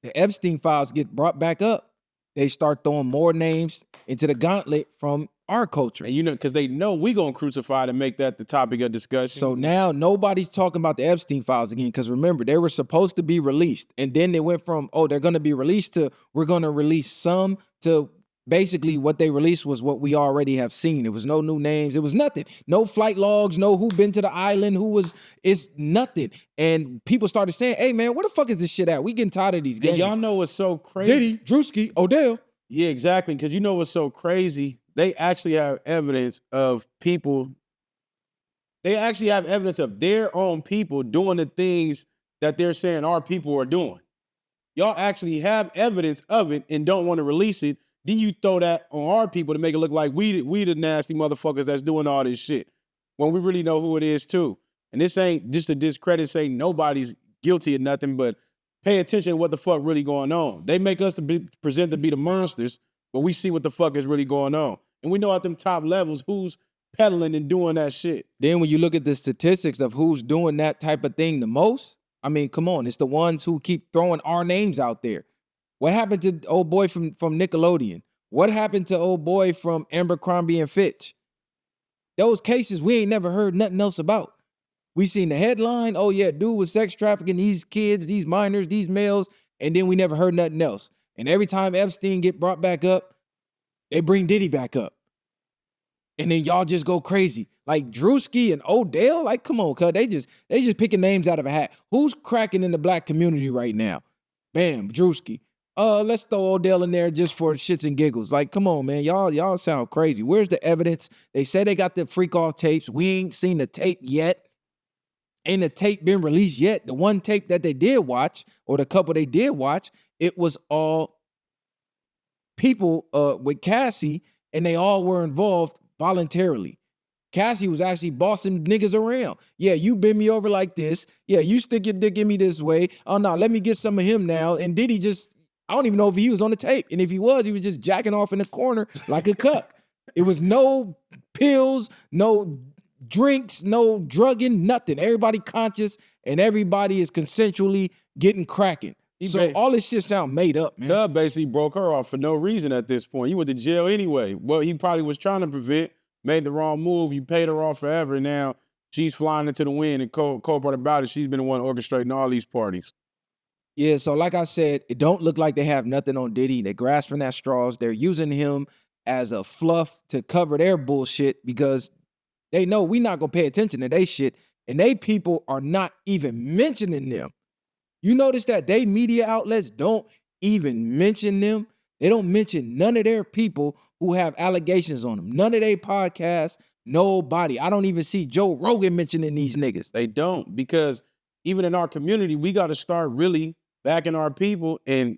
S2: the Epstein files get brought back up, they start throwing more names into the gauntlet from our culture.
S3: And you know, because they know we gonna crucify to make that the topic of discussion.
S2: So now nobody's talking about the Epstein files again, because remember, they were supposed to be released. And then they went from, oh, they're gonna be released to, we're gonna release some, to basically what they released was what we already have seen. It was no new names. It was nothing. No flight logs, no who been to the island, it's nothing. And people started saying, hey man, where the fuck is this shit at? We getting tired of these games.
S3: And y'all know what's so crazy?
S2: Diddy, Drewski, Odell.
S3: Yeah, exactly. Because you know what's so crazy? They actually have evidence of people. They actually have evidence of their own people doing the things that they're saying our people are doing. Y'all actually have evidence of it and don't want to release it. Then you throw that on our people to make it look like we the nasty motherfuckers that's doing all this shit. When we really know who it is too. And this ain't just to discredit, say nobody's guilty of nothing, but pay attention to what the fuck really going on. They make us present to be the monsters, but we see what the fuck is really going on. And we know at them top levels who's peddling and doing that shit.
S2: Then when you look at the statistics of who's doing that type of thing the most, I mean, come on, it's the ones who keep throwing our names out there. What happened to old boy from Nickelodeon? What happened to old boy from Abercrombie and Fitch? Those cases we ain't never heard nothing else about. We seen the headline, oh yeah, dude was sex trafficking these kids, these minors, these males, and then we never heard nothing else. And every time Epstein get brought back up, they bring Diddy back up. And then y'all just go crazy. Like Drewski and Odell, like come on, cuz they just picking names out of a hat. Who's cracking in the black community right now? Bam, Drewski. Let's throw Odell in there just for shits and giggles. Like, come on, man. Y'all sound crazy. Where's the evidence? They say they got the freak off tapes. We ain't seen the tape yet. ain't a tape been released yet. The one tape that they did watch, or the couple they did watch, it was all people with Cassie, and they all were involved voluntarily. Cassie was actually bossing niggas around. Yeah, you bend me over like this. Yeah, you stick your dick in me this way. Oh no, let me get some of him now. And Diddy just, I don't even know if he was on the tape. And if he was just jacking off in the corner like a cuck. It was no pills, no drinks, no drugging, nothing. Everybody conscious and everybody is consensually getting cracking. So all this shit sound made up, man.
S3: Cub basically broke her off for no reason at this point. You went to jail anyway. What he probably was trying to prevent, made the wrong move. You paid her off forever. Now she's flying into the wind, and cold part about it, she's been the one orchestrating all these parties.
S2: Yeah, so like I said, it don't look like they have nothing on Diddy. They're grasping at straws. They're using him as a fluff to cover their bullshit because they know we not gonna pay attention to they shit, and they people are not even mentioning them. You notice that they media outlets don't even mention them. They don't mention none of their people who have allegations on them. None of their podcasts, nobody. I don't even see Joe Rogan mentioning these niggas.
S3: They don't, because even in our community, we got to start really backing our people and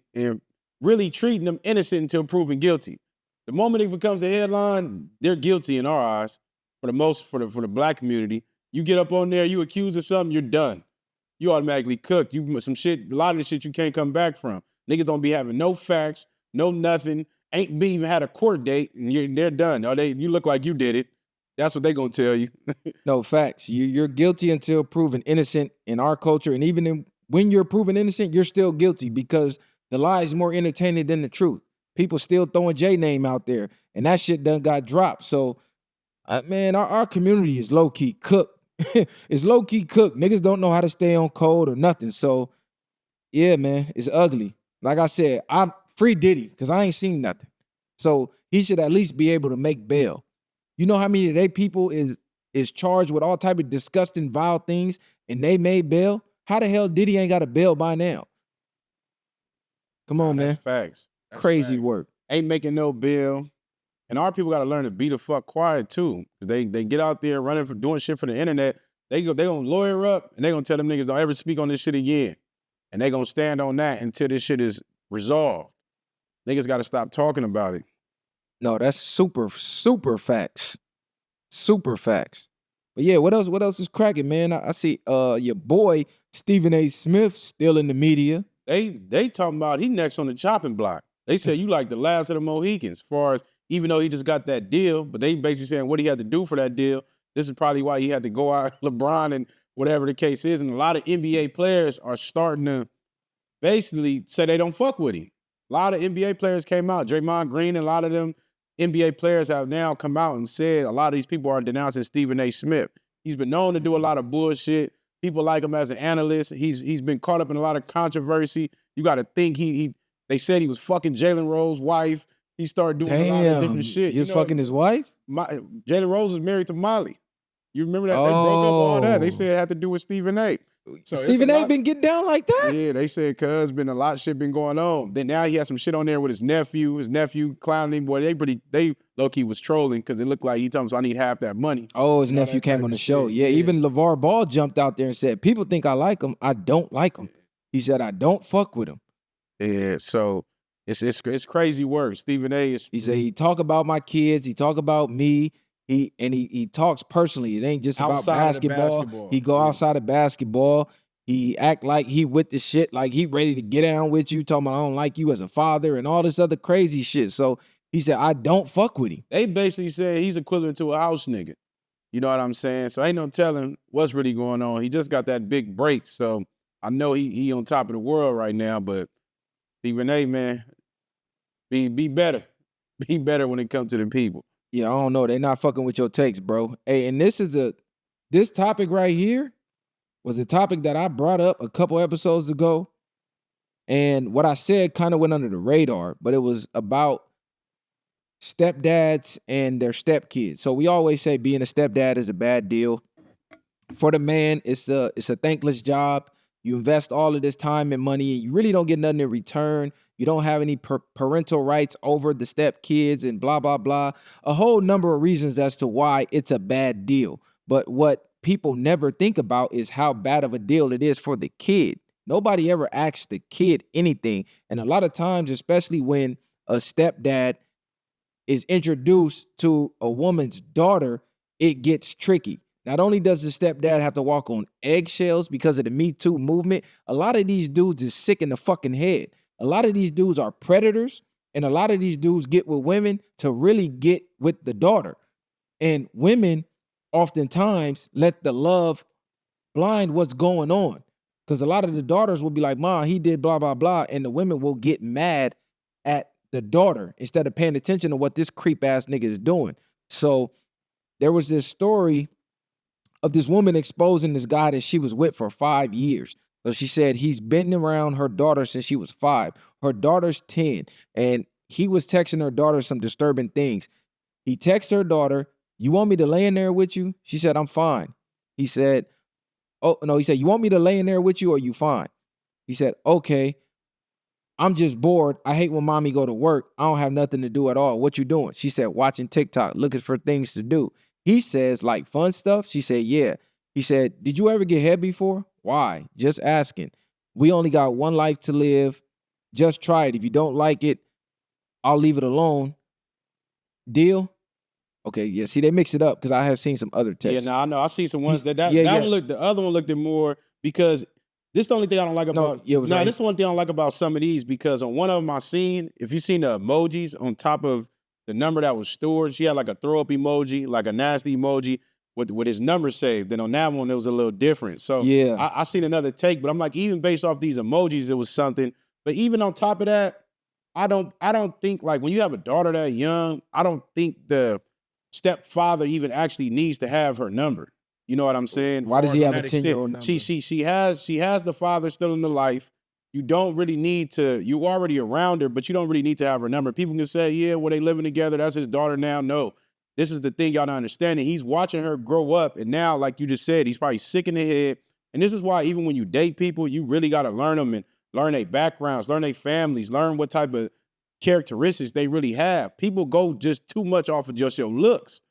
S3: really treating them innocent until proven guilty. The moment it becomes a headline, they're guilty in our eyes. For the black community, you get up on there, you accused of something, you're done. You automatically cooked. You some shit, a lot of the shit you can't come back from. Niggas don't be having no facts, no nothing, ain't be even had a court date, and they're done. Or you look like you did it. That's what they gonna tell you.
S2: No facts. You're guilty until proven innocent in our culture, and even when you're proven innocent, you're still guilty because the lie is more entertaining than the truth. People still throwing J name out there, and that shit done got dropped. So, man, our community is low key cooked. It's low key cooked. Niggas don't know how to stay on code or nothing. So, yeah, man, it's ugly. Like I said, I'm free Diddy because I ain't seen nothing. So he should at least be able to make bail. You know how many of they people is charged with all type of disgusting, vile things, and they made bail? How the hell Diddy ain't got a bail by now? Come on, man.
S3: That's facts. That's
S2: crazy
S3: facts.
S2: Work.
S3: Ain't making no bail. And our people got to learn to be the fuck quiet too. They get out there running for doing shit for the internet. They gonna lawyer up and they gonna tell them niggas don't ever speak on this shit again. And they gonna stand on that until this shit is resolved. Niggas got to stop talking about it.
S2: No, that's super facts. Super facts. But yeah, what else is cracking, man? I see your boy Stephen A. Smith still in the media.
S3: They talking about he next on the chopping block. They said you like the last of the Mohicans, as far as even though he just got that deal, but they basically saying what he had to do for that deal. This is probably why he had to go out LeBron and whatever the case is. And a lot of NBA players are starting to basically say they don't fuck with him. A lot of NBA players came out. Draymond Green and a lot of them NBA players have now come out and said a lot of these people are denouncing Stephen A. Smith. He's been known to do a lot of bullshit. People like him as an analyst. He's been caught up in a lot of controversy. You got to think they said he was fucking Jalen Rose's wife. He started doing a lot of different shit.
S2: He was fucking his wife?
S3: Jalen Rose was married to Molly. You remember that? They broke up all that. They said it had to do with Stephen A.
S2: So Stephen A. been getting down like that?
S3: Yeah, they said cuz been a lot of shit been going on. Then now he had some shit on there with his nephew clowning him. Boy, they low-key was trolling because it looked like he told him, so I need half that money.
S2: Oh, his nephew came on the show. Yeah, even LeVar Ball jumped out there and said, people think I like him. I don't like him. He said, I don't fuck with him.
S3: Yeah, so it's crazy work. Stephen A.
S2: He said he talk about my kids. He talk about me. He talks personally. It ain't just about basketball. He go outside of basketball. He act like he with the shit, like he ready to get down with you, talking about I don't like you as a father and all this other crazy shit. So he said, I don't fuck with him.
S3: They basically said he's equivalent to a house nigga. You know what I'm saying? So ain't no telling what's really going on. He just got that big break. So I know he on top of the world right now, but Stephen A., man, be better. Be better when it comes to the people.
S2: Yeah, I don't know. They not fucking with your takes, bro. Hey, and this topic right here was a topic that I brought up a couple episodes ago. And what I said kind of went under the radar, but it was about stepdads and their stepkids. So we always say being a stepdad is a bad deal. For the man, it's a thankless job. You invest all of this time and money, and you really don't get nothing in return. You don't have any parental rights over the stepkids and blah, blah, blah. A whole number of reasons as to why it's a bad deal. But what people never think about is how bad of a deal it is for the kid. Nobody ever asks the kid anything. And a lot of times, especially when a stepdad is introduced to a woman's daughter, it gets tricky. Not only does the stepdad have to walk on eggshells because of the Me Too movement, a lot of these dudes is sick in the fucking head. A lot of these dudes are predators, and a lot of these dudes get with women to really get with the daughter. And women oftentimes let the love blind what's going on. Because a lot of the daughters will be like, "Ma, he did blah, blah, blah." And the women will get mad at the daughter instead of paying attention to what this creep ass nigga is doing. So there was this story of this woman exposing this guy that she was with for 5 years. So she said he's been around her daughter since she was 5. Her daughter's 10. And he was texting her daughter some disturbing things. He texted her daughter, "You want me to lay in there with you?" She said, "I'm fine." He said, "Oh, no," he said, "You want me to lay in there with you or you fine?" He said, "Okay. I'm just bored. I hate when mommy go to work. I don't have nothing to do at all. What you doing?" She said, "Watching TikTok, looking for things to do." He says, "Like fun stuff?" She said, "Yeah." He said, "Did you ever get head before?" "Why?" "Just asking. We only got one life to live. Just try it. If you don't like it, I'll leave it alone. Deal?" Okay, yeah. See, they mix it up because I have seen some other texts.
S3: Yeah, no, I know. I see some ones that
S2: yeah.
S3: one looked. The other one looked at more because this is the only thing I don't like about. This is one thing I don't like about some of these because on one of them I seen, if you seen the emojis on top of the number that was stored, she had like a throw up emoji, like a nasty emoji with his number saved. Then on that one it was a little different. So
S2: yeah,
S3: I seen another take, but I'm like, even based off these emojis, it was something. But even on top of that, I don't think like when you have a daughter that young, I don't think the stepfather even actually needs to have her number. You know what I'm saying?
S2: Why does he have a 10-year-old number?
S3: She has the father still in the life. You don't really need to, you already around her, but you don't really need to have her number. People can say, yeah, well, they living together. That's his daughter now. No, this is the thing y'all not understanding. He's watching her grow up. And now, like you just said, he's probably sick in the head. And this is why even when you date people, you really got to learn them and learn their backgrounds, learn their families, learn what type of characteristics they really have. People go just too much off of just your looks.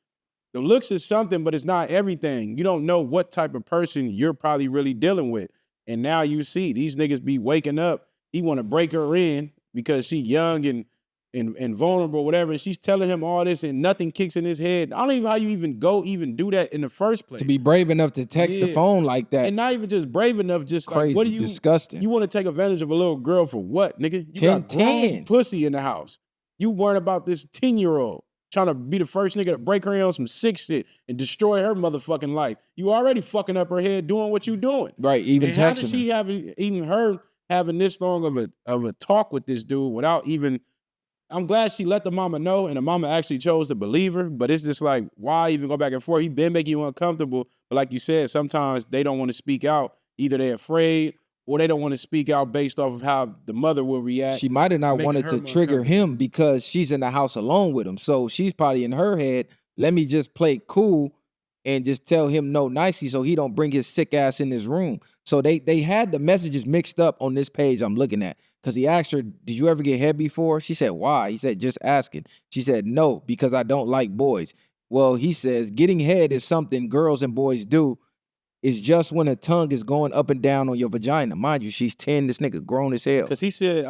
S3: The looks is something, but it's not everything. You don't know what type of person you're probably really dealing with. And now you see these niggas be waking up. He want to break her in because she young and vulnerable, whatever. And she's telling him all this and nothing kicks in his head. I don't even know how you even do that in the first place.
S2: To be brave enough to text the phone like that.
S3: And not even just brave enough, just
S2: crazy,
S3: like, what are you?
S2: Disgusting.
S3: You want to take advantage of a little girl for what, nigga? You
S2: 10,
S3: got grown pussy in the house. You worried about this 10-year-old trying to be the first nigga to break her in on some sick shit and destroy her motherfucking life. You already fucking up her head doing what you doing.
S2: Right, even
S3: and
S2: texting
S3: how does she having this long of a talk with this dude without even, I'm glad she let the mama know and the mama actually chose to believe her, but it's just like, why even go back and forth? He been making you uncomfortable, but like you said, sometimes they don't want to speak out. Either they're afraid or they don't want to speak out based off of how the mother will react.
S2: She might have not wanted to trigger him because she's in the house alone with him. So she's probably in her head, let me just play cool and just tell him no nicely so he don't bring his sick ass in his room. So they had the messages mixed up on this page I'm looking at. Because he asked her, did you ever get head before? She said, why? He said, just asking. She said, no, because I don't like boys. Well, he says, getting head is something girls and boys do. It's just when a tongue is going up and down on your vagina. Mind you, she's 10, this nigga grown as hell.
S3: Because he said,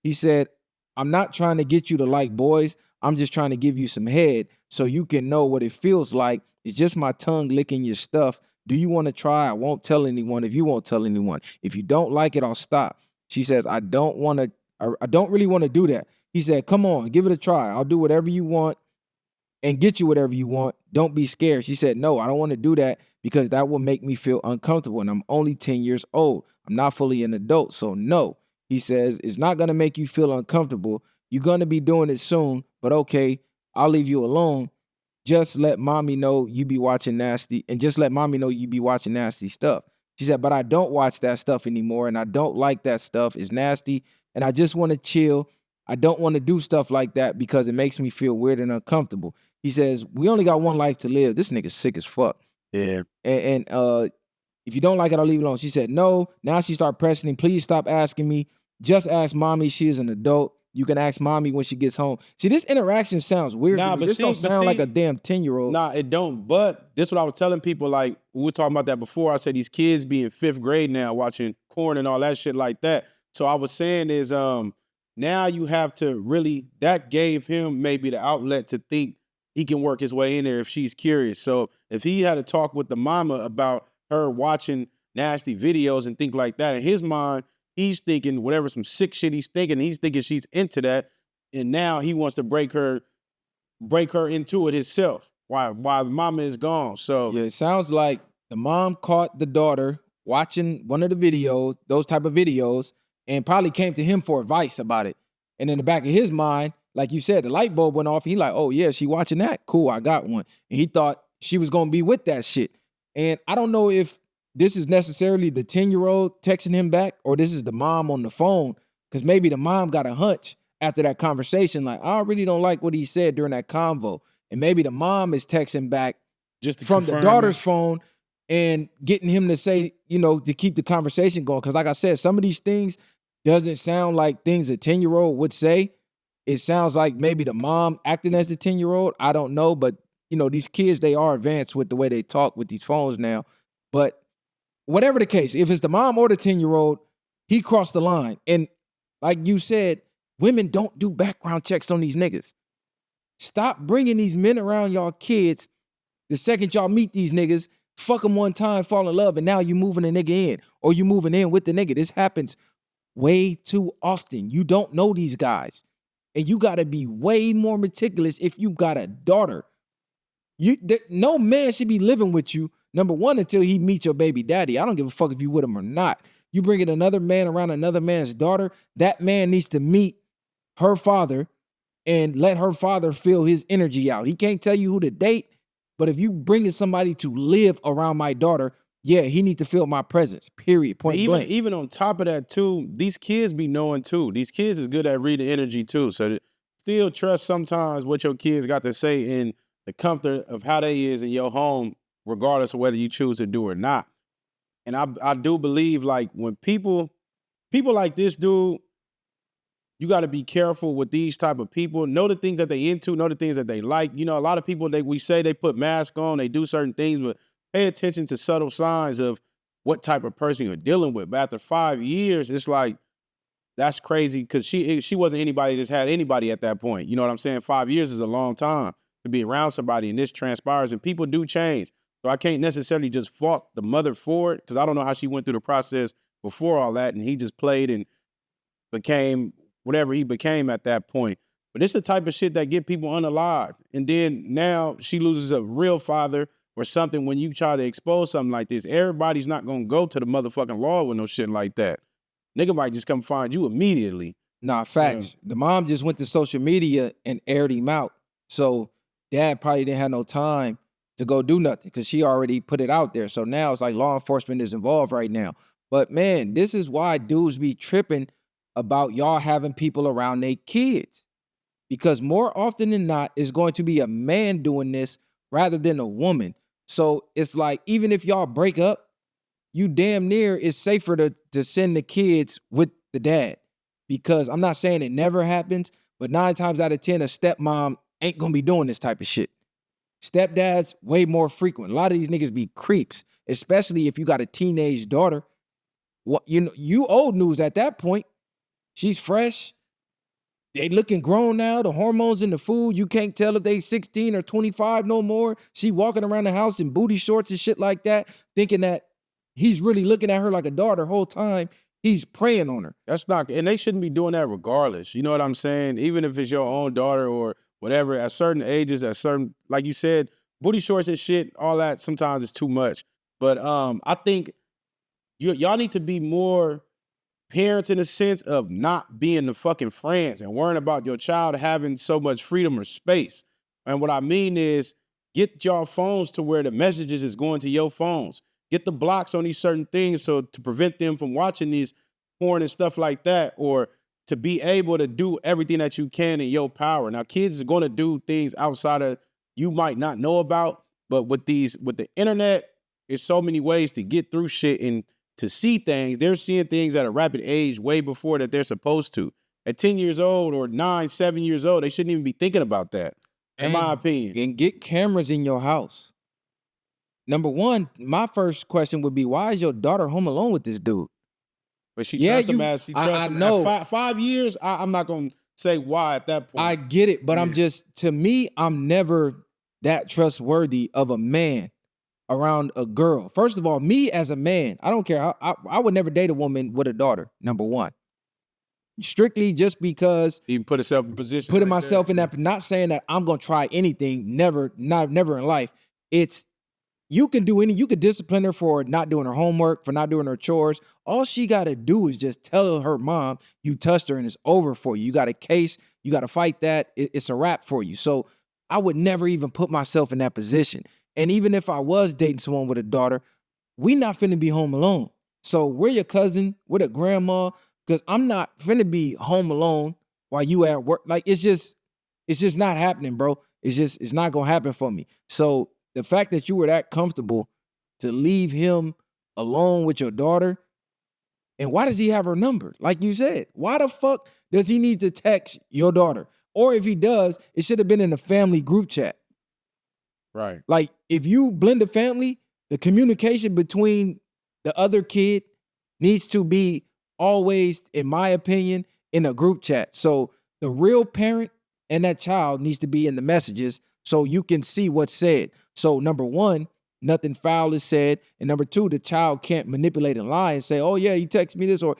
S2: he said, I'm not trying to get you to like boys. I'm just trying to give you some head so you can know what it feels like. It's just my tongue licking your stuff. Do you want to try? I won't tell anyone if you won't tell anyone. If you don't like it, I'll stop. She says, I don't really want to do that. He said, come on, give it a try. I'll do whatever you want and get you whatever you want. Don't be scared. She said, no, I don't want to do that because that will make me feel uncomfortable. And I'm only 10 years old. I'm not fully an adult. So no, he says, it's not going to make you feel uncomfortable. You're going to be doing it soon, but okay, I'll leave you alone. Just let mommy know you be watching nasty and just let mommy know you be watching nasty stuff. She said, but I don't watch that stuff anymore and I don't like that stuff. It's nasty and I just want to chill. I don't want to do stuff like that because it makes me feel weird and uncomfortable. He says, we only got one life to live. This nigga's sick as fuck.
S3: Yeah.
S2: And if you don't like it, I'll leave it alone. She said, no. Now she started pressing him. Please stop asking me. Just ask mommy. She is an adult. You can ask mommy when she gets home. See, this interaction sounds weird.
S3: Nah,
S2: to me.
S3: but
S2: This don't sound like a damn 10-year-old.
S3: Nah, it don't. But this what I was telling people, like, we were talking about that before. I said these kids be in 5th grade now watching porn and all that shit like that. So I was saying is now you have to really, that gave him maybe the outlet to think he can work his way in there if she's curious. So if he had to talk with the mama about her watching nasty videos and think like that, in his mind, he's thinking whatever some sick shit he's thinking she's into that. And now he wants to break her into it himself while the mama is gone. So
S2: yeah, it sounds like the mom caught the daughter watching one of the videos, those type of videos, and probably came to him for advice about it. And in the back of his mind, like you said, the light bulb went off. He like, oh yeah, she watching that. Cool, I got one. And he thought she was gonna be with that shit. And I don't know if this is necessarily the 10-year-old texting him back or this is the mom on the phone, because maybe the mom got a hunch after that conversation, like, I really don't like what he said during that convo. And maybe the mom is texting back
S3: just
S2: from the daughter's phone and getting him to say, to keep the conversation going. Because like I said, some of these things doesn't sound like things a 10-year-old would say. It sounds like maybe the mom acting as the 10-year-old. I don't know. But, these kids, they are advanced with the way they talk with these phones now. But whatever the case, if it's the mom or the 10-year-old, he crossed the line. And like you said, women don't do background checks on these niggas. Stop bringing these men around y'all kids. The second y'all meet these niggas, fuck them one time, fall in love, and now you moving a nigga in. Or you moving in with the nigga. This happens way too often. You don't know these guys. And you got to be way more meticulous if you got a daughter. No man should be living with you, number one, until he meets your baby daddy. I don't give a fuck if you with him or not. You bringing another man around another man's daughter, that man needs to meet her father and let her father feel his energy out. He can't tell you who to date, but if you bringing somebody to live around my daughter, yeah, he need to feel my presence, period, point blank.
S3: Even on top of that, too, these kids be knowing, too. These kids is good at reading energy, too. So still trust sometimes what your kids got to say in the comfort of how they is in your home, regardless of whether you choose to do or not. And I do believe, like, when people like this dude, you got to be careful with these type of people. Know the things that they into, know the things that they like. A lot of people, we say they put masks on, they do certain things, but pay attention to subtle signs of what type of person you're dealing with. But after 5 years, it's like, that's crazy, because she wasn't anybody that's had anybody at that point. You know what I'm saying? 5 years is a long time to be around somebody, and this transpires, and people do change. So I can't necessarily just fault the mother for it, because I don't know how she went through the process before all that, and he just played and became whatever he became at that point. But it's the type of shit that get people unalived. And then now she loses a real father or something when you try to expose something like this. Everybody's not going to go to the motherfucking law with no shit like that. Nigga might just come find you immediately.
S2: Nah, facts. The mom just went to social media and aired him out. So dad probably didn't have no time to go do nothing because she already put it out there. So now it's like law enforcement is involved right now. But man, this is why dudes be tripping about y'all having people around their kids. Because more often than not, it's going to be a man doing this rather than a woman. So it's like, even if y'all break up, you damn near it's safer to send the kids with the dad. Because I'm not saying it never happens, but 9 times out of 10, a stepmom ain't gonna be doing this type of shit. Stepdad's way more frequent. A lot of these niggas be creeps, especially if you got a teenage daughter. What you old news at that point. She's fresh. They looking grown now. The hormones in the food. You can't tell if they 16 or 25 no more. She walking around the house in booty shorts and shit like that, thinking that he's really looking at her like a daughter whole time. He's preying on her.
S3: That's not, and they shouldn't be doing that regardless. You know what I'm saying? Even if it's your own daughter or whatever, at certain ages, at certain, like you said, booty shorts and shit, all that sometimes is too much. But I think y'all need to be more parents in a sense of not being the fucking friends and worrying about your child having so much freedom or space. And what I mean is, get your phones to where the messages is going to your phones. Get the blocks on these certain things so to prevent them from watching these porn and stuff like that, or to be able to do everything that you can in your power. Now, kids are going to do things outside of you might not know about, but with the internet, there's so many ways to get through shit and to see things. They're seeing things at a rapid age way before that they're supposed to. At 10 years old or 9, 7 years old, they shouldn't even be thinking about that, in my opinion.
S2: And get cameras in your house. Number one, my first question would be, why is your daughter home alone with this dude?
S3: But she trusts him as she trusts
S2: I
S3: him.
S2: know.
S3: At 5 years, I'm not going to say why at that point.
S2: I get it, but to me, I'm never that trustworthy of a man around a girl. First of all, me as a man, I don't care. I would never date a woman with a daughter, number one. Strictly just because
S3: even put herself in position.
S2: Putting myself in that, not saying that I'm gonna try anything, never in life. It's you can discipline her for not doing her homework, for not doing her chores. All she gotta do is just tell her mom you touched her and it's over for you. You got a case, you gotta fight that, it's a wrap for you. So I would never even put myself in that position. And even if I was dating someone with a daughter, we not finna be home alone. So we're your cousin, we're the grandma. Because I'm not finna be home alone while you at work. Like, it's just not happening, bro. It's not gonna happen for me. So the fact that you were that comfortable to leave him alone with your daughter, and why does he have her number? Like you said, why the fuck does he need to text your daughter? Or if he does, it should have been in a family group chat.
S3: Right.
S2: Like, if you blend a family, the communication between the other kid needs to be always, in my opinion, in a group chat. So the real parent and that child needs to be in the messages so you can see what's said. So number one, nothing foul is said. And number two, the child can't manipulate and lie and say, oh yeah, he texted me this, or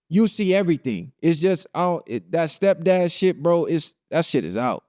S2: you see everything. It's just, that stepdad shit, bro, that shit is out.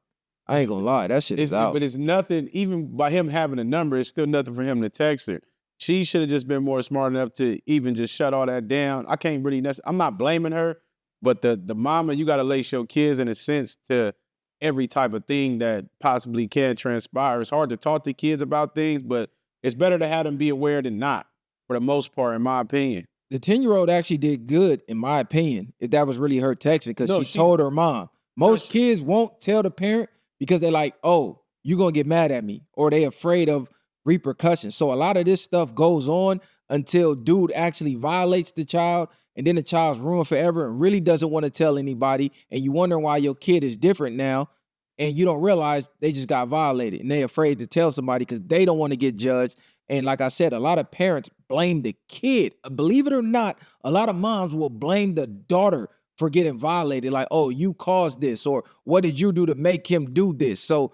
S2: I ain't gonna lie, that shit is out.
S3: But it's nothing, even by him having a number, it's still nothing for him to text her. She should have just been more smart enough to even just shut all that down. I can't really, I'm not blaming her, but the mama, you got to lace your kids in a sense to every type of thing that possibly can transpire. It's hard to talk to kids about things, but it's better to have them be aware than not, for the most part, in my opinion.
S2: The 10-year-old actually did good, in my opinion, if that was really her texting, because she told her mom. Most kids won't tell the parent because they're like, oh, you're going to get mad at me, or they afraid of repercussions. So a lot of this stuff goes on until dude actually violates the child, and then the child's ruined forever and really doesn't want to tell anybody, and you wonder why your kid is different now, and you don't realize they just got violated and they're afraid to tell somebody because they don't want to get judged. And like I said, a lot of parents blame the kid. Believe it or not, a lot of moms will blame the daughter for getting violated, like, oh, you caused this, or what did you do to make him do this? So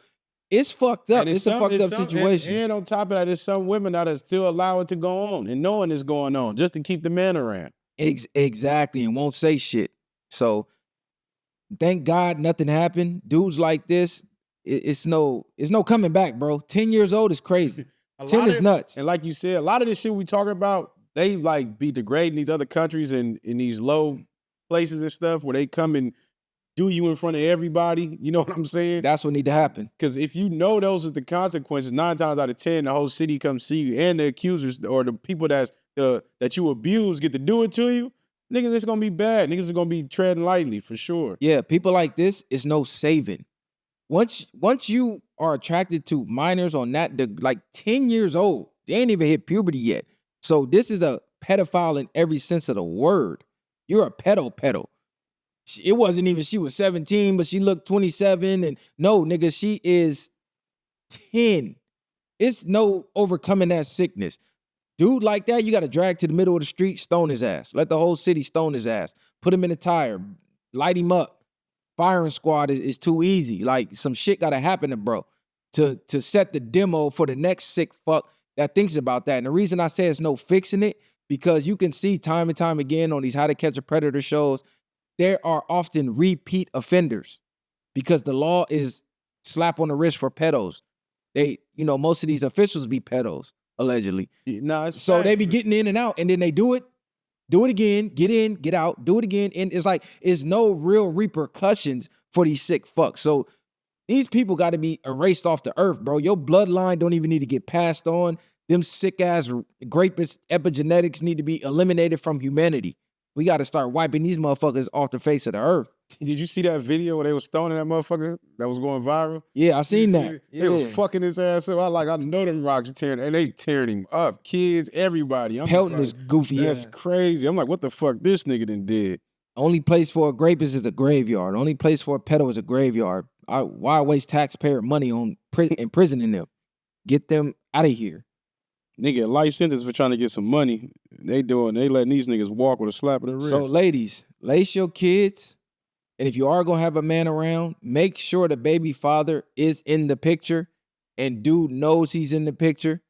S2: it's fucked up. It's a fucked up situation.
S3: And on top of that, there's some women that are still allow it to go on and knowing it's going on just to keep the man around.
S2: Exactly, and won't say shit. So thank God nothing happened. Dudes like this, it's no coming back, bro. 10 years old is crazy. 10 is nuts.
S3: And like you said, a lot of this shit we talking about, they like be degrading these other countries and in these low places and stuff where they come and do you in front of everybody. You know what I'm saying?
S2: That's what need to happen.
S3: Because if you know those are the consequences, 9 times out of 10, the whole city comes see you, and the accusers or the people that you abuse get to do it to you. Niggas, it's gonna be bad. Niggas are gonna be treading lightly for sure.
S2: Yeah, people like this is no saving. Once you are attracted to minors on that, like 10 years old, they ain't even hit puberty yet. So this is a pedophile in every sense of the word. You're a pedo. It wasn't even she was 17, but she looked 27. And no, nigga, she is 10. It's no overcoming that sickness. Dude like that, you got to drag to the middle of the street, stone his ass. Let the whole city stone his ass. Put him in a tire, light him up. Firing squad is too easy. Like, some shit got to happen to bro to set the demo for the next sick fuck that thinks about that. And the reason I say it's no fixing it, because you can see time and time again on these How to Catch a Predator shows, there are often repeat offenders because the law is slap on the wrist for pedos. Most of these officials be pedos, allegedly. So they be getting in and out, and then they do it again, get in, get out, do it again. And it's like, it's no real repercussions for these sick fucks. So these people got to be erased off the earth, bro. Your bloodline don't even need to get passed on. Them sick-ass rapist epigenetics need to be eliminated from humanity. We got to start wiping these motherfuckers off the face of the earth.
S3: Did you see that video where they was stoning that motherfucker that was going viral?
S2: Yeah, I seen that.
S3: They was fucking his ass up. I know them rocks tearing, and they tearing him up. Kids, everybody.
S2: Pelting his goofy
S3: ass. That's crazy. I'm like, what the fuck this nigga done did?
S2: Only place for a rapist is a graveyard. Only place for a pedo is a graveyard. Why waste taxpayer money on imprisoning them? Get them out of here.
S3: Nigga, life sentence for trying to get some money. They letting these niggas walk with a slap of the wrist.
S2: So ladies, lace your kids. And if you are going to have a man around, make sure the baby father is in the picture and dude knows he's in the picture.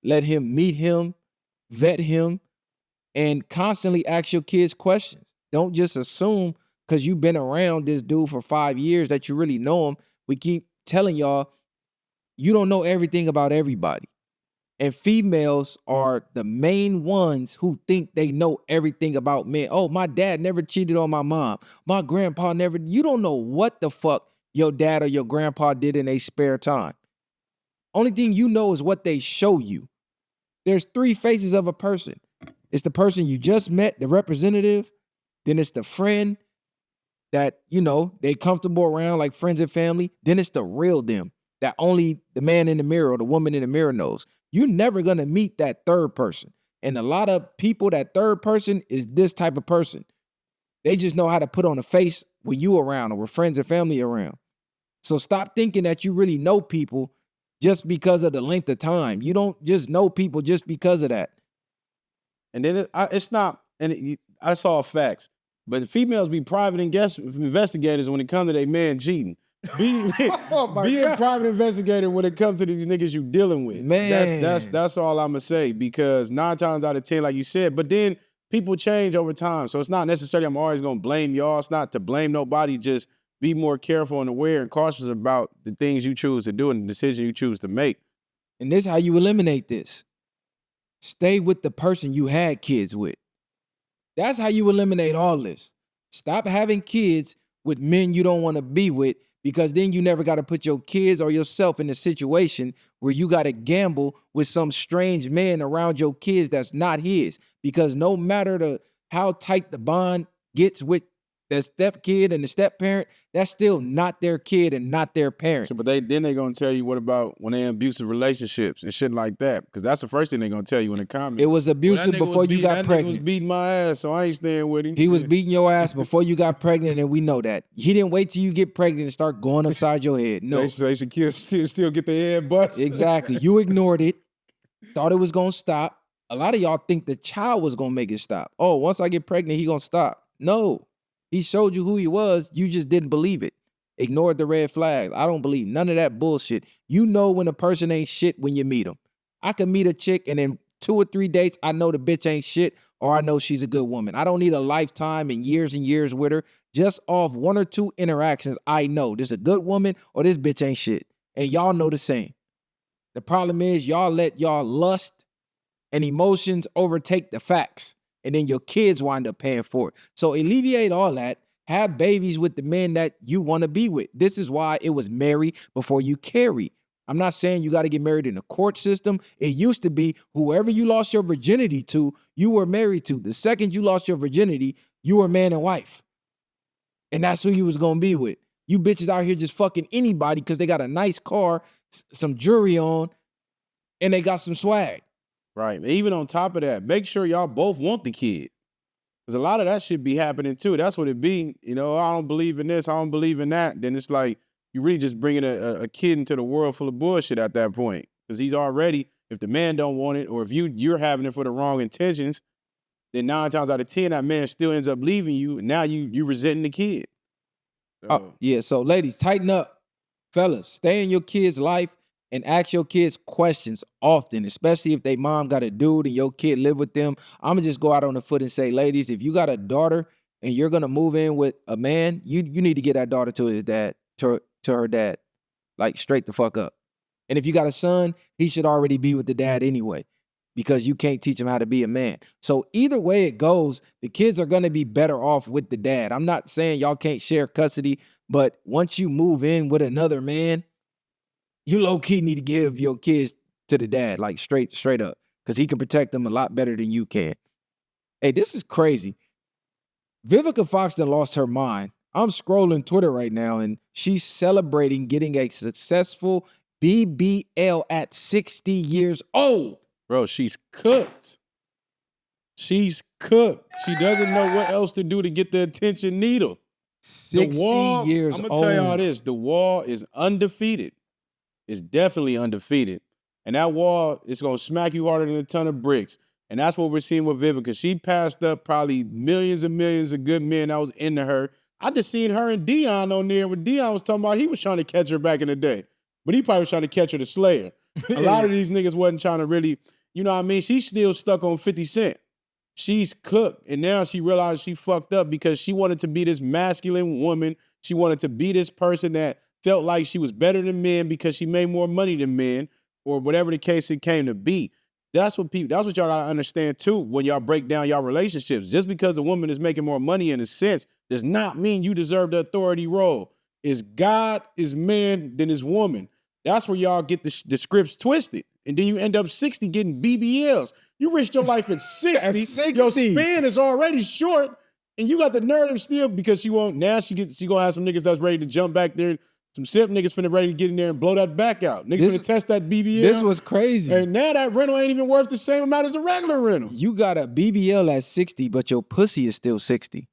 S2: Let him meet him, vet him, and constantly ask your kids questions. Don't just assume because you've been around this dude for 5 years that you really know him. We keep telling y'all, you don't know everything about everybody. And females are the main ones who think they know everything about men. Oh, my dad never cheated on my mom. My grandpa never. You don't know what the fuck your dad or your grandpa did in their spare time. Only thing you know is what they show you. There's 3 faces of a person. It's the person you just met, the representative. Then it's the friend that, you know, they comfortable around like friends and family. Then it's the real them that only the man in the mirror or the woman in the mirror knows. You're never going to meet that third person. And a lot of people, that third person is this type of person. They just know how to put on a face when you around or with friends and family around. So stop thinking that you really know people just because of the length of time. You don't just know people just because of that.
S3: And then it's not, I saw facts, but females be private investigators when it comes to their man cheating. Be a private investigator when it comes to these niggas you dealing with.
S2: Man.
S3: That's all I'm gonna say, because 9 times out of 10, like you said, but then people change over time. So it's not necessarily I'm always gonna blame y'all. It's not to blame nobody. Just be more careful and aware and cautious about the things you choose to do and the decision you choose to make.
S2: And this is how you eliminate this. Stay with the person you had kids with. That's how you eliminate all this. Stop having kids with men you don't want to be with, because then you never got to put your kids or yourself in a situation where you got to gamble with some strange man around your kids that's not his. Because no matter how tight the bond gets with the step kid and the step parent, that's still not their kid and not their parent.
S3: So, but they gonna tell you, what about when they're in abusive relationships and shit like that? Because that's the first thing they're gonna tell you in the comments.
S2: It was abusive before you got pregnant.
S3: He was beating my ass, so I ain't staying with him.
S2: He was beating your ass before you got pregnant, and we know that. He didn't wait till you get pregnant and start going upside your head. No.
S3: They should still get their head bust.
S2: Exactly. You ignored it, thought it was gonna stop. A lot of y'all think the child was gonna make it stop. Oh, once I get pregnant, he gonna stop. No. He showed you who he was. You just didn't believe it. Ignored the red flags. I don't believe none of that bullshit. You know when a person ain't shit when you meet them. I can meet a chick and in 2 or 3 dates, I know the bitch ain't shit, or I know she's a good woman. I don't need a lifetime and years with her. Just off 1 or 2 interactions, I know this a good woman or this bitch ain't shit. And y'all know the same. The problem is y'all let y'all lust and emotions overtake the facts. And then your kids wind up paying for it. So alleviate all that. Have babies with the men that you want to be with. This is why it was marry before you carry. I'm not saying you got to get married in the court system. It used to be whoever you lost your virginity to, you were married to. The second you lost your virginity, you were man and wife. And that's who you was going to be with. You bitches out here just fucking anybody because they got a nice car, some jewelry on, and they got some swag.
S3: Right. Even on top of that, make sure y'all both want the kid. Because a lot of that should be happening too. That's what it be. You know, I don't believe in this, I don't believe in that. Then it's like, you really just bringing a kid into the world full of bullshit at that point. Because he's already, if the man don't want it, or if you're having it for the wrong intentions, then 9 times out of 10, that man still ends up leaving you. And now you resenting the kid. So.
S2: Oh, yeah. So ladies, tighten up. Fellas, stay in your kid's life. And ask your kids questions often, especially if they mom got a dude and your kid live with them. I'm going to just go out on the foot and say, ladies, if you got a daughter and you're going to move in with a man, you need to get that daughter to his dad, to her dad, like straight the fuck up. And if you got a son, he should already be with the dad anyway, because you can't teach him how to be a man. So either way it goes, the kids are going to be better off with the dad. I'm not saying y'all can't share custody, but once you move in with another man, you low-key need to give your kids to the dad, like straight up, because he can protect them a lot better than you can. Hey, this is crazy. Vivica Fox done lost her mind. I'm scrolling Twitter right now, and she's celebrating getting a successful BBL at 60 years old.
S3: Bro, she's cooked. She's cooked. She doesn't know what else to do to get the attention needle.
S2: 60 years old.
S3: I'm gonna tell y'all this: the wall is undefeated. It's definitely undefeated, and that wall is gonna smack you harder than a ton of bricks. And that's what we're seeing with Vivica. She passed up probably millions and millions of good men that was into her. I just seen her and Dion on there. When Dion was talking about, he was trying to catch her back in the day, but he probably was trying to catch her to slay her. A lot of these niggas wasn't trying to really, you know what I mean? She's still stuck on 50 Cent. She's cooked, and now she realized she fucked up because she wanted to be this masculine woman. She wanted to be this person that felt like she was better than men because she made more money than men, or whatever the case it came to be. That's what y'all gotta understand too when y'all break down y'all relationships. Just because a woman is making more money in a sense does not mean you deserve the authority role. Is God is man, then is woman. That's where y'all get the scripts twisted. And then you end up 60 getting BBLs. You risked your life at 60.
S2: At 60.
S3: Your span is already short. And you got the nerve of still because she gonna have some niggas that's ready to jump back there. Some simp niggas finna ready to get in there and blow that back out. Niggas finna test that BBL.
S2: This was crazy.
S3: And now that rental ain't even worth the same amount as a regular rental.
S2: You got a BBL at 60, but your pussy is still 60.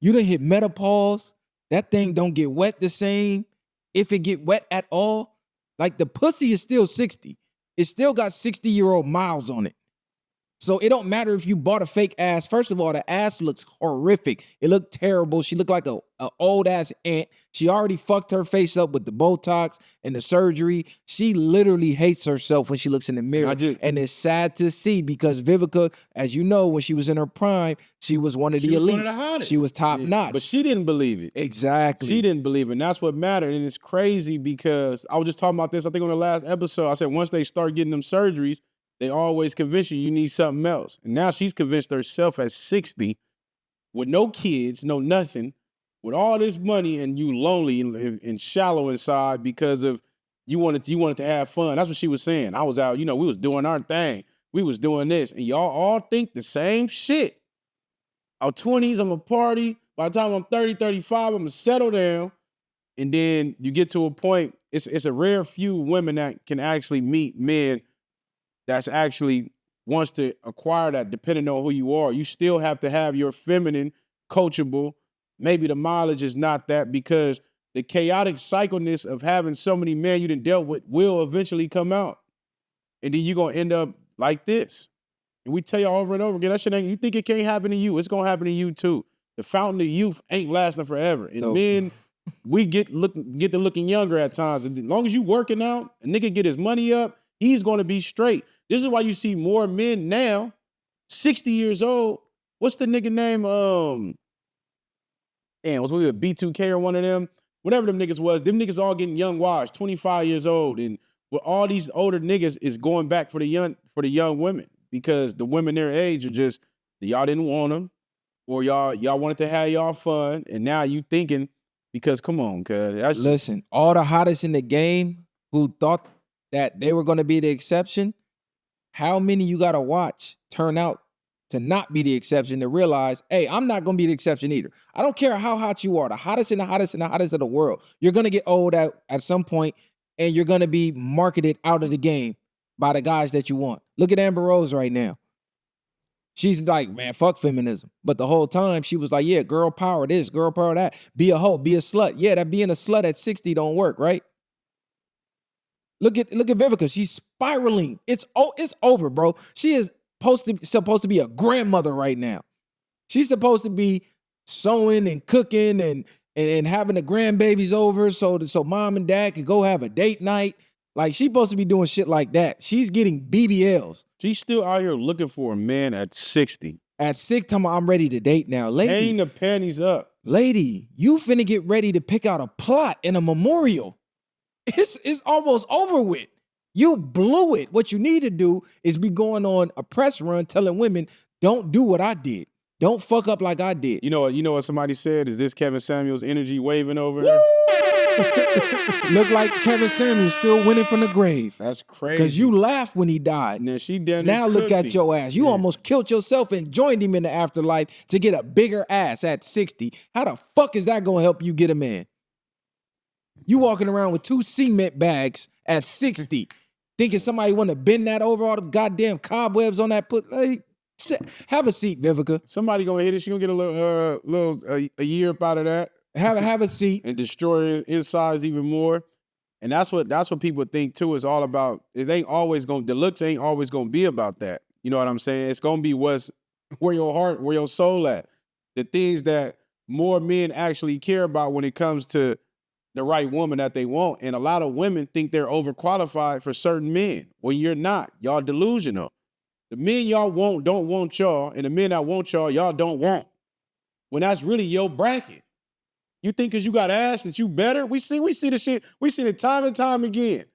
S2: You done hit menopause. That thing don't get wet the same. If it get wet at all, like the pussy is still 60. It still got 60-year-old miles on it. So it don't matter if you bought a fake ass. First of all, the ass looks horrific. It looked terrible. She looked like a old ass aunt. She already fucked her face up with the Botox and the surgery. She literally hates herself when she looks in the mirror. And it's sad to see because Vivica, as you know, when she was in her prime, she was one of the elites.
S3: One of the hottest.
S2: She was top notch.
S3: But she didn't believe it.
S2: Exactly.
S3: She didn't believe it. And that's what mattered. And it's crazy because I was just talking about this, I think on the last episode. I said once they start getting them surgeries, they always convince you need something else. And now she's convinced herself at 60 with no kids, no nothing, with all this money and you lonely and shallow inside because of you wanted to have fun. That's what she was saying. I was out, we was doing our thing. We was doing this. And y'all all think the same shit. Our 20s, I'm a party. By the time I'm 30, 35, I'm going to settle down. And then you get to a point, it's a rare few women that can actually meet men that's actually wants to acquire that depending on who you are. You still have to have your feminine, coachable. Maybe the mileage is not that because the chaotic cycleness of having so many men you done dealt with will eventually come out. And then you're going to end up like this. And we tell you over and over again, that shit ain't, you think it can't happen to you, it's going to happen to you too. The fountain of youth ain't lasting forever. And men, we get to looking younger at times. And as long as you working out, a nigga get his money up, he's going to be straight. This is why you see more men now, 60 years old. What's the nigga name? Was we with B2K or one of them? Whatever them niggas was, them niggas all getting young wives, 25 years old. And with all these older niggas is going back for the young women because the women their age are just, y'all didn't want them or y'all wanted to have y'all fun. And now you thinking, because come on, cuz.
S2: Listen, all the hottest in the game who thought that they were going to be the exception, how many you got to watch turn out to not be the exception to realize, hey, I'm not going to be the exception either. I don't care how hot you are, the hottest and the hottest and the hottest of the world. You're going to get old at some point and you're going to be marketed out of the game by the guys that you want. Look at Amber Rose right now. She's like, man, fuck feminism. But the whole time she was like, yeah, girl power this, girl power that. Be a hoe, be a slut. Yeah, that being a slut at 60 don't work, right? Look at Vivica. She's spiraling. It's over, bro. She is supposed to be a grandmother right now. She's supposed to be sewing and cooking and having the grandbabies over so mom and dad can go have a date night. Like she's supposed to be doing shit like that. She's getting BBLs.
S3: She's still out here looking for a man at 60.
S2: At 60, I'm ready to date now. Lady,
S3: hang the panties up.
S2: Lady, you finna get ready to pick out a plot in a memorial. It's almost over with. You blew it. What you need to do is be going on a press run telling women, don't do what I did. Don't fuck up like I did.
S3: You know what somebody said? Is this Kevin Samuels energy waving over her?
S2: Look like Kevin Samuels still winning from the grave.
S3: That's crazy.
S2: Because you laughed when he died.
S3: Now she done.
S2: Now look at your ass. You almost killed yourself and joined him in the afterlife to get a bigger ass at 60. How the fuck is that going to help you get a man? You walking around with 2 cement bags at 60, thinking somebody want to bend that over all the goddamn cobwebs on that put. Like, Have a seat, Vivica.
S3: Somebody gonna hit it. She gonna get a year up out of that.
S2: Have a seat.
S3: And destroy his insides even more. And that's what people think too. Is all about. The looks ain't always gonna be about that. You know what I'm saying? It's gonna be where your heart, where your soul at. The things that more men actually care about when it comes to the right woman that they want. And a lot of women think they're overqualified for certain men. When you're not. Y'all delusional. The men y'all want don't want y'all, and the men that want y'all don't want. When that's really your bracket. You think because you got ass that you better? We see the shit. We seen it time and time again.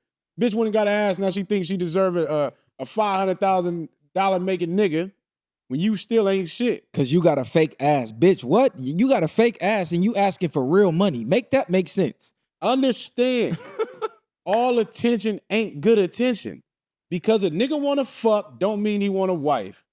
S3: Bitch went and got ass, now she thinks she deserve a $500,000 making nigga when you still ain't shit.
S2: Because you got a fake ass. Bitch, what? You got a fake ass and you asking for real money. Make that make sense.
S3: Understand, all attention ain't good attention. Because a nigga want to fuck don't mean he want a wife.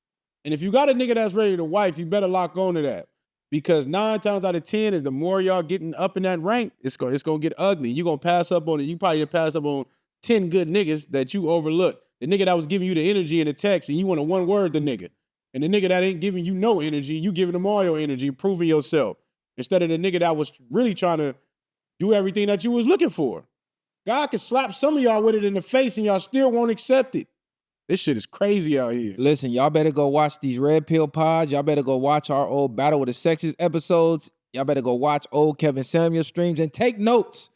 S3: And if you got a nigga that's ready to wife, you better lock on to that. Because 9 times out of 10 is the more y'all getting up in that rank, it's gonna get ugly. You gonna pass up on it. You probably pass up on 10 good niggas that you overlooked. The nigga that was giving you the energy in the text and you want to one word the nigga. And the nigga that ain't giving you no energy, you giving them all your energy, proving yourself. Instead of the nigga that was really trying to do everything that you was looking for. God can slap some of y'all with it in the face and y'all still won't accept it. This shit is crazy out here.
S2: Listen, y'all better go watch these Red Pill pods. Y'all better go watch our old Battle with the Sexes episodes. Y'all better go watch old Kevin Samuel streams and take notes.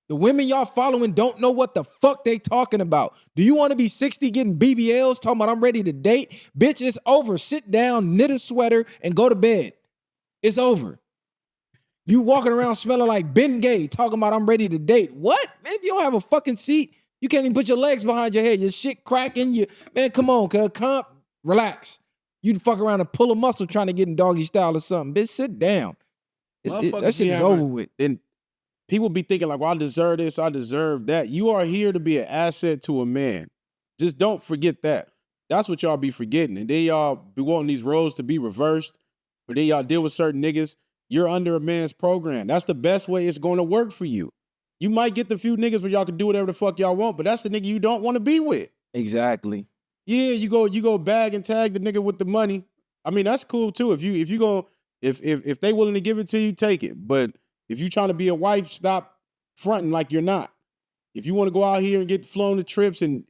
S2: The women y'all following don't know what the fuck they talking about. Do you want to be 60 getting BBLs talking about I'm ready to date? Bitch, it's over. Sit down, knit a sweater, and go to bed. It's over. You walking around smelling like Ben Gay talking about I'm ready to date. What? Man, if you don't have a fucking seat, you can't even put your legs behind your head. Your shit cracking. Man, come on, cuz. Relax. You fuck around and pull a muscle trying to get in doggy style or something. Bitch, sit down. That shit is over with.
S3: And people be thinking like, well, I deserve this, I deserve that. You are here to be an asset to a man. Just don't forget that. That's what y'all be forgetting. And then y'all be wanting these roles to be reversed. But then y'all deal with certain niggas. You're under a man's program. That's the best way it's going to work for you. You might get the few niggas where y'all can do whatever the fuck y'all want, but that's the nigga you don't want to be with.
S2: Exactly.
S3: Yeah, you go bag and tag the nigga with the money. I mean, that's cool too. If they willing to give it to you, take it. But if you trying to be a wife, stop fronting like you're not. If you want to go out here and get flown to trips and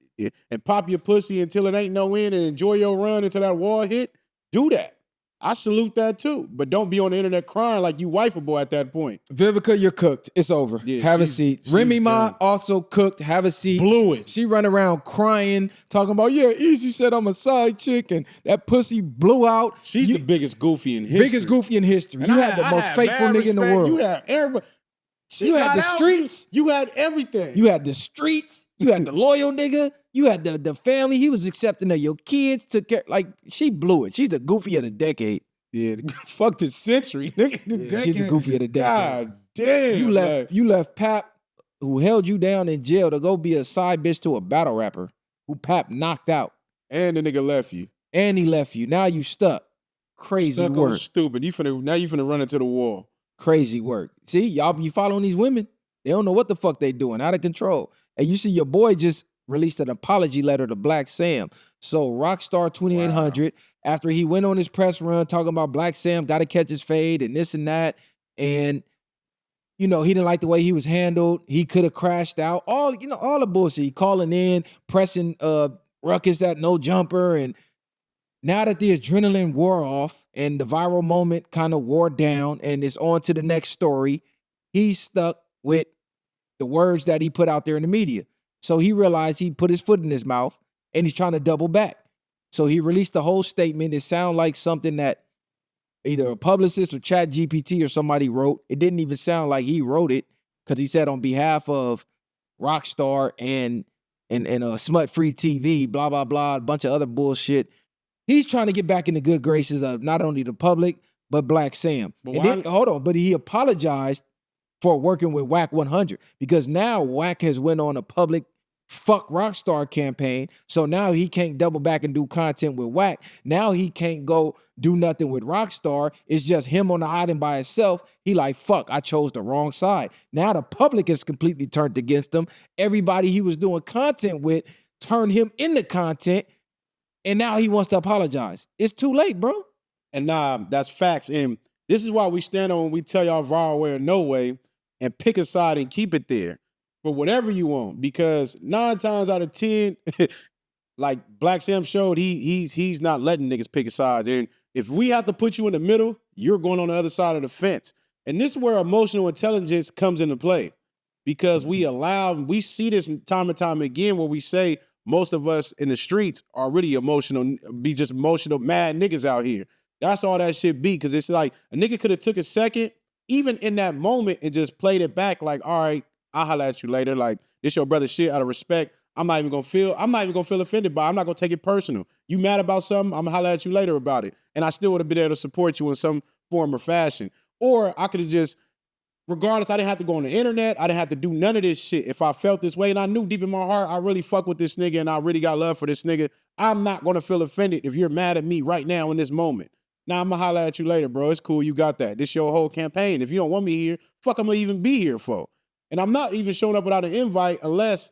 S3: pop your pussy until it ain't no end and enjoy your run until that wall hit, do that. I salute that too. But don't be on the internet crying like you wifeable at that point.
S2: Vivica, you're cooked. It's over. Yeah, have a seat. Remy Ma also cooked. Have a seat.
S3: Blew it.
S2: She run around crying, talking about, yeah, Easy said I'm a side chick, and that pussy blew out.
S3: She's the biggest goofy in history.
S2: Biggest goofy in history. And you had the most faithful nigga in the world.
S3: You had everybody.
S2: You had the streets.
S3: You had everything.
S2: You had the streets. You had the loyal nigga. You had the family. He was accepting of your kids. Took care. Like, she blew it. She's the goofy of the decade.
S3: Yeah, fuck the century. Nigga,
S2: she's the goofy of the decade.
S3: God damn.
S2: You left Pap, who held you down in jail, to go be a side bitch to a battle rapper who Pap knocked out.
S3: And the nigga left you.
S2: And he left you. Now you stuck. Crazy
S3: stuck
S2: work.
S3: On stupid. Now you finna run into the wall.
S2: Crazy work. See, y'all, you following these women? They don't know what the fuck they doing. Out of control. And you see your boy just released an apology letter to Black Sam. So Rockstar 2800, after he went on his press run talking about Black Sam got to catch his fade and this and that, and he didn't like the way he was handled. He could have crashed out. All the bullshit. He calling in, pressing Ruckus at no jumper, and now that the adrenaline wore off and the viral moment kind of wore down and it's on to the next story, he's stuck with the words that he put out there in the media. So he realized he put his foot in his mouth and he's trying to double back. So he released the whole statement. It sounded like something that either a publicist or ChatGPT or somebody wrote. It didn't even sound like he wrote it because he said on behalf of Rockstar and Smut Free TV, blah, blah, blah, a bunch of other bullshit. He's trying to get back in the good graces of not only the public, but Black Sam. But he apologized for working with Wack 100 because now Wack has went on a public fuck Rockstar campaign. So now he can't double back and do content with Wack. Now he can't go do nothing with Rockstar. It's just him on the island by himself. He like, fuck, I chose the wrong side. Now the public is completely turned against him. Everybody he was doing content with turned him into content. And now he wants to apologize. It's too late, bro.
S3: And nah, that's facts. And this is why we stand on when we tell y'all viral way or no way and pick a side and keep it there for whatever you want. Because 9 times out of 10, like Black Sam showed, he's not letting niggas pick a side. And if we have to put you in the middle, you're going on the other side of the fence. And this is where emotional intelligence comes into play. Because we see this time and time again where we say most of us in the streets are really emotional, be just emotional, mad niggas out here. That's all that shit be, because it's like a nigga could have took a second, even in that moment, and just played it back like, all right, I'll holler at you later. Like, this your brother shit out of respect. I'm not even gonna feel offended by it. I'm not gonna take it personal. You mad about something, I'm gonna holler at you later about it. And I still would have been able to support you in some form or fashion. Or I could have just, regardless, I didn't have to go on the internet. I didn't have to do none of this shit. If I felt this way and I knew deep in my heart, I really fuck with this nigga and I really got love for this nigga, I'm not gonna feel offended if you're mad at me right now in this moment. Now I'm gonna holler at you later, bro. It's cool, you got that. This your whole campaign. If you don't want me here, fuck I'm gonna even be here for. And I'm not even showing up without an invite unless,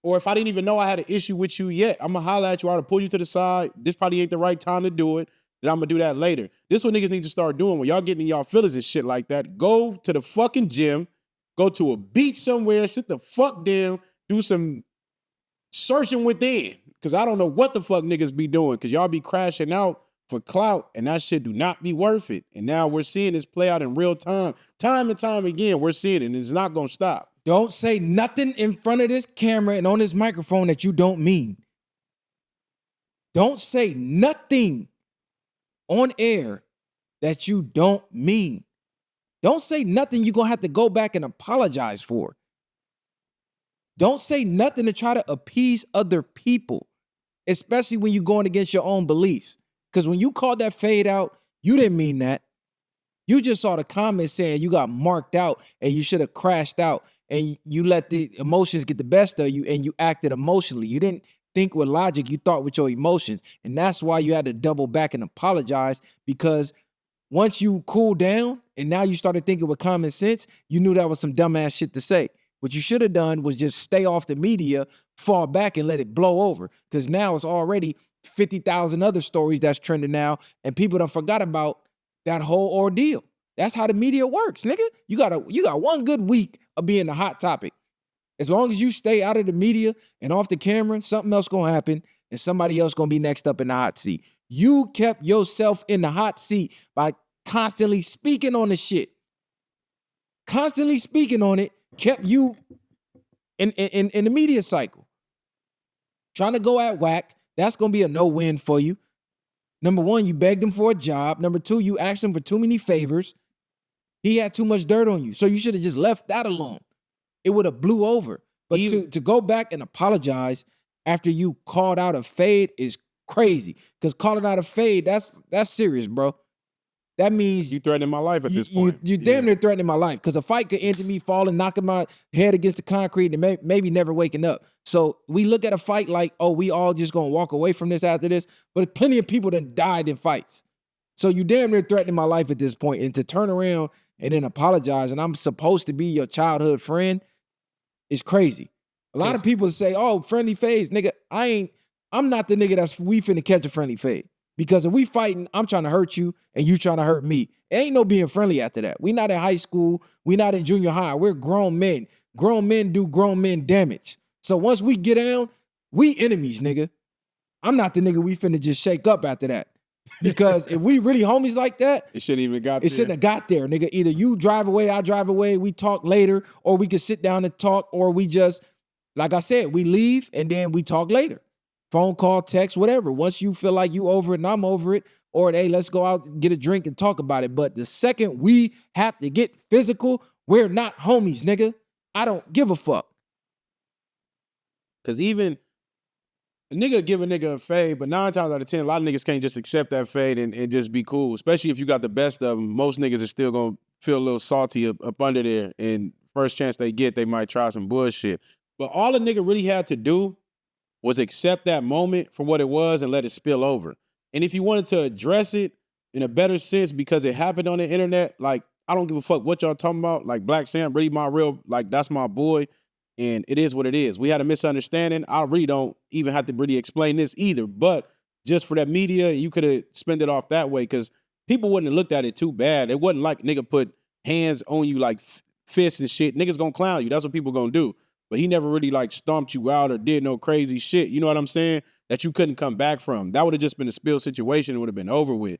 S3: or if I didn't even know I had an issue with you yet, I'm gonna holler at you, I'll pull you to the side. This probably ain't the right time to do it. Then I'm gonna do that later. This is what niggas need to start doing when y'all getting in y'all feelings and shit like that. Go to the fucking gym, go to a beach somewhere, sit the fuck down, do some searching within. Cause I don't know what the fuck niggas be doing, cause y'all be crashing out for clout, and that shit do not be worth it. And now we're seeing this play out in real time. Time and time again, we're seeing it, and it's not gonna stop.
S2: Don't say nothing in front of this camera and on this microphone that you don't mean. Don't say nothing on air that you don't mean. Don't say nothing you're gonna have to go back and apologize for. Don't say nothing to try to appease other people, especially when you're going against your own beliefs. Because when you called that fade out, you didn't mean that. You just saw the comments saying you got marked out and you should have crashed out, and you let the emotions get the best of you and you acted emotionally. You didn't think with logic, you thought with your emotions. And that's why you had to double back and apologize, because once you cooled down and now you started thinking with common sense, you knew that was some dumbass shit to say. What you should have done was just stay off the media, fall back and let it blow over, because now it's already 50,000 other stories that's trending now, and people done forgot about that whole ordeal. That's how the media works, nigga. You got one good week of being a hot topic. As long as you stay out of the media and off the camera, something else gonna happen, and somebody else gonna be next up in the hot seat. You kept yourself in the hot seat by constantly speaking on the shit. Constantly speaking on it kept you in the media cycle. Trying to go at Wack, that's gonna be a no-win for you. Number one, you begged him for a job. Number two, you asked him for too many favors. He had too much dirt on you, so you should have just left that alone. It would have blew over. But to go back and apologize after you called out a fade is crazy. Because calling out a fade, that's serious, bro. That means
S3: you threatening my life at this point.
S2: You damn near threatening my life, because a fight could end in me falling, knocking my head against the concrete, and maybe never waking up. So we look at a fight like, oh, we all just gonna walk away from this after this. But plenty of people that died in fights. So you damn near threatening my life at this point. And to turn around and then apologize, and I'm supposed to be your childhood friend, is crazy. A lot of people say, oh, friendly phase, nigga. I'm not the nigga we finna catch a friendly fade. Because if we fighting, I'm trying to hurt you and you trying to hurt me. It ain't no being friendly after that. We not in high school. We not in junior high. We're grown men. Grown men do grown men damage. So once we get down, we enemies, nigga. I'm not the nigga we finna just shake up after that. Because if we really homies like that,
S3: it shouldn't even got there.
S2: It shouldn't have got there, nigga. Either you drive away, I drive away, we talk later, or we could sit down and talk, or we just, like I said, we leave and then we talk later. Phone call, text, whatever. Once you feel like you over it and I'm over it, or hey, let's go out and get a drink and talk about it. But the second we have to get physical, we're not homies, nigga. I don't give a fuck.
S3: Because even a nigga give a nigga a fade, but 9 times out of 10, a lot of niggas can't just accept that fade and just be cool. Especially if you got the best of them. Most niggas are still going to feel a little salty up under there. And first chance they get, they might try some bullshit. But all a nigga really had to do was accept that moment for what it was and let it spill over. And if you wanted to address it in a better sense because it happened on the internet, like, I don't give a fuck what y'all talking about. Like, Black Sam, really my real, like, that's my boy. And it is what it is. We had a misunderstanding. I really don't even have to really explain this either. But just for that media, you could have spent it off that way because people wouldn't have looked at it too bad. It wasn't like nigga put hands on you like fists and shit. Niggas gonna clown you. That's what people gonna do. But he never really like stomped you out or did no crazy shit. You know what I'm saying? That you couldn't come back from. That would have just been a spill situation. It would have been over with.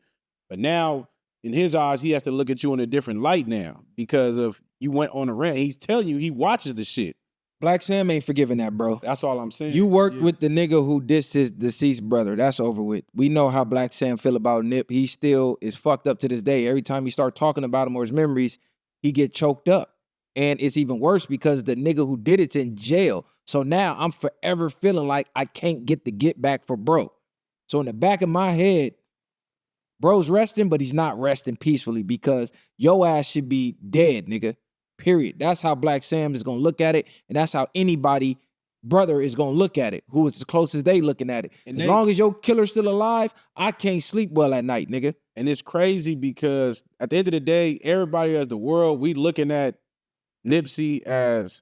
S3: But now, in his eyes, he has to look at you in a different light now because of you went on a rant. He's telling you he watches the shit.
S2: Black Sam ain't forgiving that, bro.
S3: That's all I'm saying.
S2: You worked with the nigga who dissed his deceased brother. That's over with. We know how Black Sam feel about Nip. He still is fucked up to this day. Every time he start talking about him or his memories, he get choked up. And it's even worse because the nigga who did it's in jail. So now I'm forever feeling like I can't get the get back for bro. So in the back of my head, bro's resting, but he's not resting peacefully because your ass should be dead, nigga. Period. That's how Black Sam is gonna look at it, and that's how anybody brother is gonna look at it, who is as close as they looking at it. And as long as your killer's still alive, I can't sleep well at night, nigga.
S3: And it's crazy because at the end of the day, everybody as the world, we looking at Nipsey as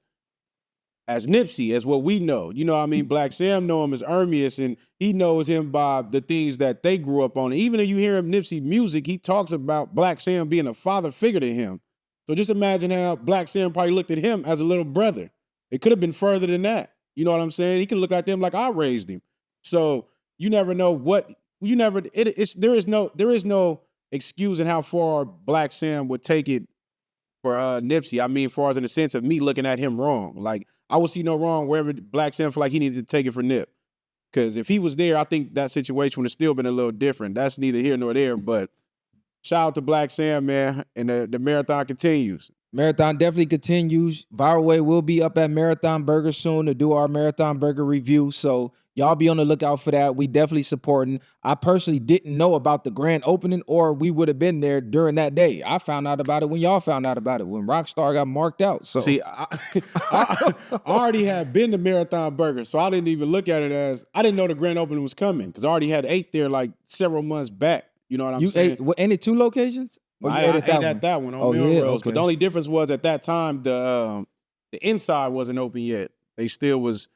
S3: Nipsey, as what we know. You know what I mean? Black Sam know him as Ermias, and he knows him by the things that they grew up on. And even if you hear him Nipsey music, he talks about Black Sam being a father figure to him. So just imagine how Black Sam probably looked at him as a little brother. It could have been further than that. You know what I'm saying? He could look at them like I raised him. So you never know what there is no excuse in how far Black Sam would take it for Nipsey. I mean, as far as in the sense of me looking at him wrong. Like I would see no wrong wherever Black Sam feel like he needed to take it for Nip. Because if he was there, I think that situation would have still been a little different. That's neither here nor there, but shout out to Black Sam, man, and the marathon continues.
S2: Marathon definitely continues. Viral Way will be up at Marathon Burger soon to do our Marathon Burger review, so y'all be on the lookout for that. We definitely supporting. I personally didn't know about the grand opening, or we would have been there during that day. I found out about it when y'all found out about it, when Rockstar got marked out. So
S3: see, I already had been to Marathon Burger, so I didn't even look at it as, I didn't know the grand opening was coming because I already had ate there like several months back. You know what I'm saying?
S2: You ate any two locations?
S3: I ate at that one on Milrose.
S2: Okay.
S3: But the only difference was at that time, the inside wasn't open yet. They still was,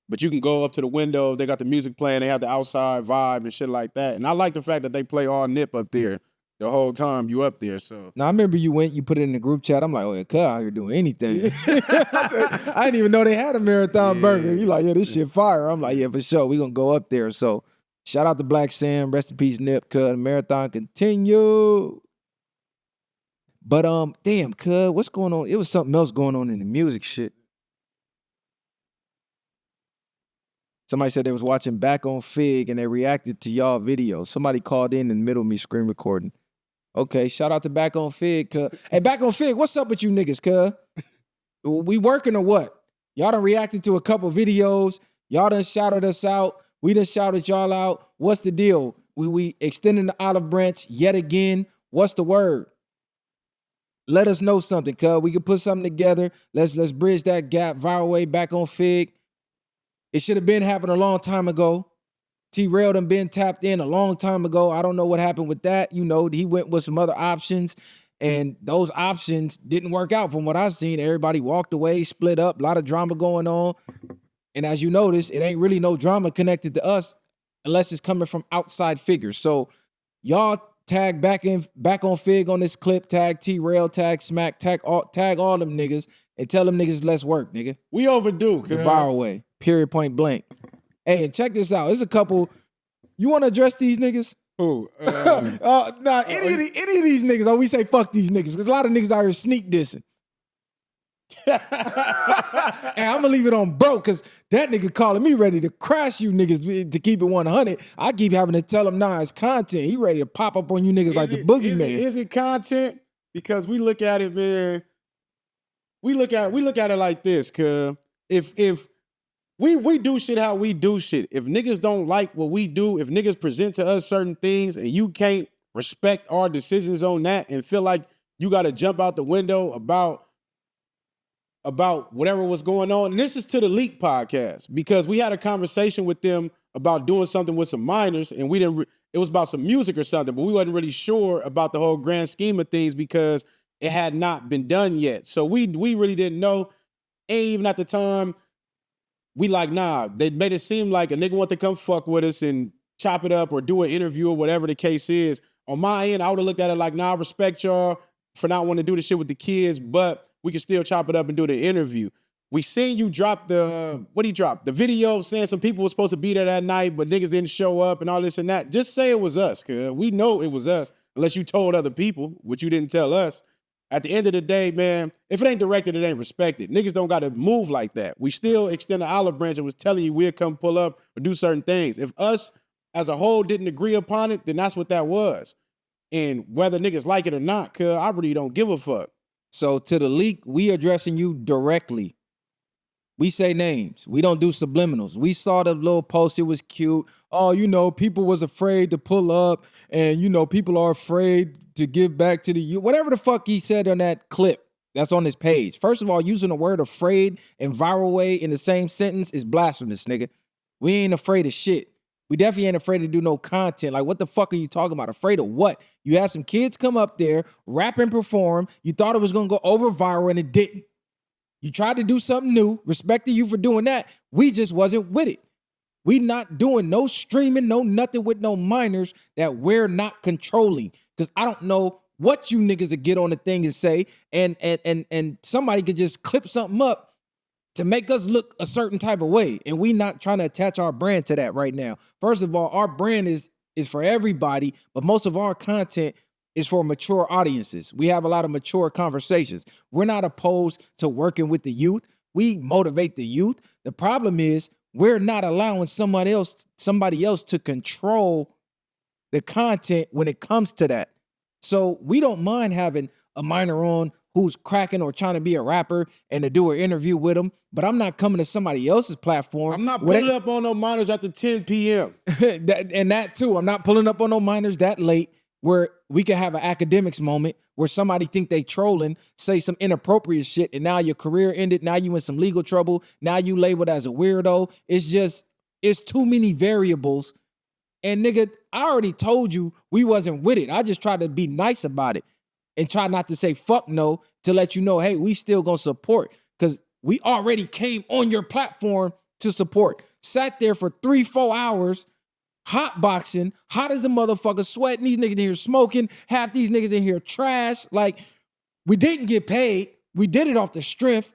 S3: but you can go up to the window. They got the music playing. They have the outside vibe and shit like that. And I like the fact that they play all Nip up there the whole time you up there. So
S2: now I remember you put it in the group chat. I'm like, oh, yeah, cuz out here doing anything. I didn't even know they had a Marathon Burger. You like, yeah, this shit fire. I'm like, yeah, for sure. We gonna go up there. So shout out to Black Sam. Rest in peace, Nip. Cuz marathon continue. But damn, cuz, what's going on? It was something else going on in the music shit. Somebody said they was watching Back on Fig and they reacted to y'all video. Somebody called in the middle of me screen recording. Okay, shout out to Back on Fig, cuz. Hey, Back on Fig, what's up with you niggas, cuz? We working or what? Y'all done reacted to a couple videos. Y'all done shouted us out. We done shouted y'all out. What's the deal? We extending the olive branch yet again. What's the word? Let us know something, cuz. We can put something together. Let's bridge that gap. Viral Way, Back on Fig. It should have been happened a long time ago. T-Rail done been tapped in a long time ago. I don't know what happened with that. You know, he went with some other options, and those options didn't work out from what I've seen. Everybody walked away, split up, a lot of drama going on. And as you notice, it ain't really no drama connected to us unless it's coming from outside figures. So y'all tag Back on Fig on this clip, tag T-Rail, tag Smack, tag all them niggas, and tell them niggas let's work, nigga.
S3: We overdue,
S2: The Viral Way. Period, point blank. Hey, and check this out. There's a couple. You want to address these niggas?
S3: Who?
S2: Any of these niggas. Oh, we say fuck these niggas because a lot of niggas out here sneak dissing. And I'm gonna leave it on bro because that nigga calling me ready to crash you niggas to keep it 100. I keep having to tell him, nah, it's content. He ready to pop up on you niggas like the boogeyman.
S3: Is it content? Because we look at it, man. We look at it like this, cuz if we do shit how we do shit. If niggas don't like what we do, if niggas present to us certain things and you can't respect our decisions on that and feel like you got to jump out the window about whatever was going on. And this is to the Leak podcast because we had a conversation with them about doing something with some minors and it was about some music or something, but we wasn't really sure about the whole grand scheme of things because it had not been done yet. So we really didn't know. And even at the time, we like, nah, they made it seem like a nigga want to come fuck with us and chop it up or do an interview or whatever the case is. On my end, I would have looked at it like, nah, I respect y'all for not wanting to do the shit with the kids, but we can still chop it up and do the interview. We seen you drop what he dropped? The video saying some people were supposed to be there that night, but niggas didn't show up and all this and that. Just say it was us, cuz we know it was us, unless you told other people, which you didn't tell us. At the end of the day, man, if it ain't directed, it ain't respected. Niggas don't got to move like that. We still extend the olive branch and was telling you we'll come pull up or do certain things. If us as a whole didn't agree upon it, then that's what that was. And whether niggas like it or not, cuz I really don't give a fuck.
S2: So to the leak, we addressing you directly. We say names. We don't do subliminals. We saw the little post. It was cute. Oh, you know, people was afraid to pull up and, you know, people are afraid to give back to the youth. Whatever the fuck he said on that clip that's on his page. First of all, using the word afraid and viral way in the same sentence is blasphemous, nigga. We ain't afraid of shit. We definitely ain't afraid to do no content. Like, what the fuck are you talking about? Afraid of what? You had some kids come up there, rap and perform. You thought it was going to go over viral and it didn't. You tried to do something new, respected you for doing that. We just wasn't with it. We not doing no streaming, no nothing with no minors that we're not controlling. Because I don't know what you niggas would get on the thing and say, and somebody could just clip something up to make us look a certain type of way. And we not trying to attach our brand to that right now. First of all, our brand is for everybody, but most of our content is for mature audiences. We have a lot of mature conversations. We're not opposed to working with the youth. We motivate the youth. The problem is we're not allowing somebody else to control the content when it comes to that. So we don't mind having a minor on who's cracking or trying to be a rapper and to do an interview with them, but I'm not coming to somebody else's platform.
S3: I'm not pulling up on no minors after 10 p.m.
S2: and that too. I'm not pulling up on no minors that late, where we can have an academics moment where somebody think they trolling, say some inappropriate shit, and now your career ended, now you in some legal trouble, now you labeled as a weirdo. It's too many variables. And nigga, I already told you we wasn't with it. I just tried to be nice about it and try not to say fuck no to let you know, hey, we still gonna support. Because we already came on your platform to support. Sat there for 3-4 hours, hot boxing, hot as a motherfucker, sweating. These niggas in here smoking. Half these niggas in here trash. Like, we didn't get paid. We did it off the strength.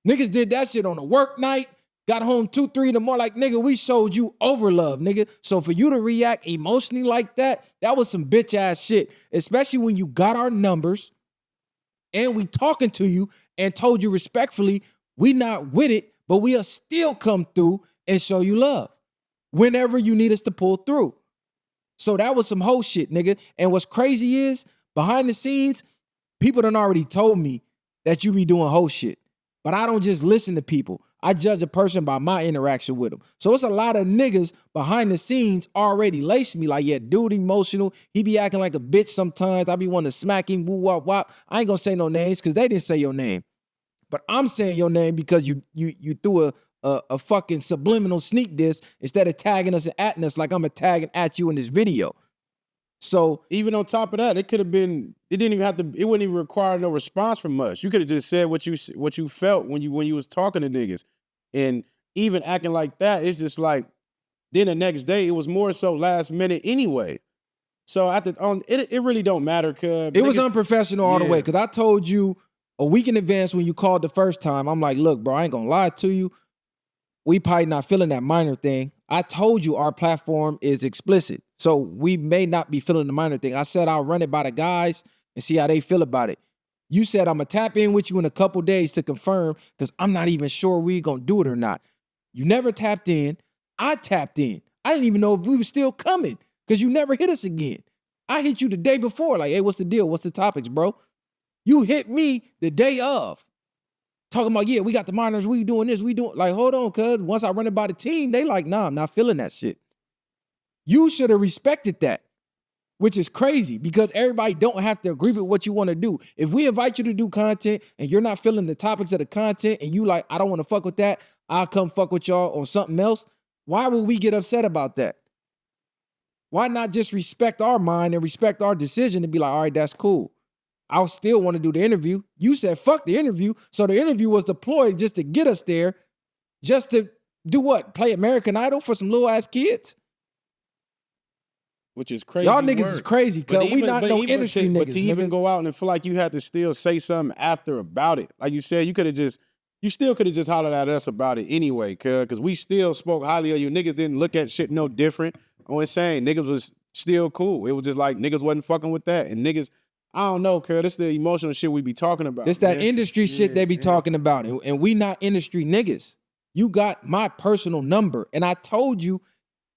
S2: Niggas did that shit on a work night. Got home 2-3 in the morning. Like, nigga, we showed you over love, nigga. So for you to react emotionally like that was some bitch ass shit. Especially when you got our numbers and we talking to you and told you respectfully, we not with it, but we'll still come through and show you love whenever you need us to pull through. So that was some whole shit, nigga. And what's crazy is, behind the scenes, people done already told me that you be doing whole shit. But I don't just listen to people. I judge a person by my interaction with them. So it's a lot of niggas behind the scenes already lacing me like, yeah, dude emotional. He be acting like a bitch sometimes. I be wanting to smack him, woo, wop, wop. I ain't gonna say no names because they didn't say your name. But I'm saying your name because you threw a fucking subliminal sneak diss instead of tagging us and atting us like I'm a tagging at you in this video. So
S3: even on top of that, it wouldn't even require no response from us. You could have just said what you felt when you was talking to niggas. And even acting like that, it's just like, then the next day, it was more so last minute anyway. So it really don't matter, cuz.
S2: It was unprofessional all the way, because I told you a week in advance when you called the first time, I'm like, look, bro, I ain't gonna lie to you. We probably not feeling that minor thing. I told you our platform is explicit, so we may not be feeling the minor thing. I said I'll run it by the guys and see how they feel about it. You said I'm gonna tap in with you in a couple days to confirm, because I'm not even sure we gonna do it or not. You never tapped in. I tapped in. I didn't even know if we were still coming, because you never hit us again. I hit you the day before, like, hey, what's the deal? What's the topics, bro? You hit me the day of, talking about, yeah, we got the minors, we doing this, we doing, like, hold on, cuz once I run it by the team, they like, nah, I'm not feeling that shit. You should have respected that, which is crazy, because everybody don't have to agree with what you want to do. If we invite you to do content and you're not feeling the topics of the content and you like, I don't want to fuck with that, I'll come fuck with y'all on something else, why would we get upset about that? Why not just respect our mind and respect our decision and be like, all right, that's cool. I still want to do the interview. You said fuck the interview. So the interview was deployed just to get us there, just to do what? Play American Idol for some little ass kids?
S3: which is crazy.
S2: Y'all niggas
S3: work.
S2: is crazy, cuz we not no industry niggas.
S3: But to even go out and feel like you had to still say something after about it, like you said, you still could have just hollered at us about it anyway, because we still spoke highly of you. Niggas didn't look at shit no different. I'm just saying, niggas was still cool. It was just like niggas wasn't fucking with that. And niggas, I don't know, cuz this the emotional shit we be talking about.
S2: It's that industry shit they be talking about. And we not industry niggas. You got my personal number. And I told you,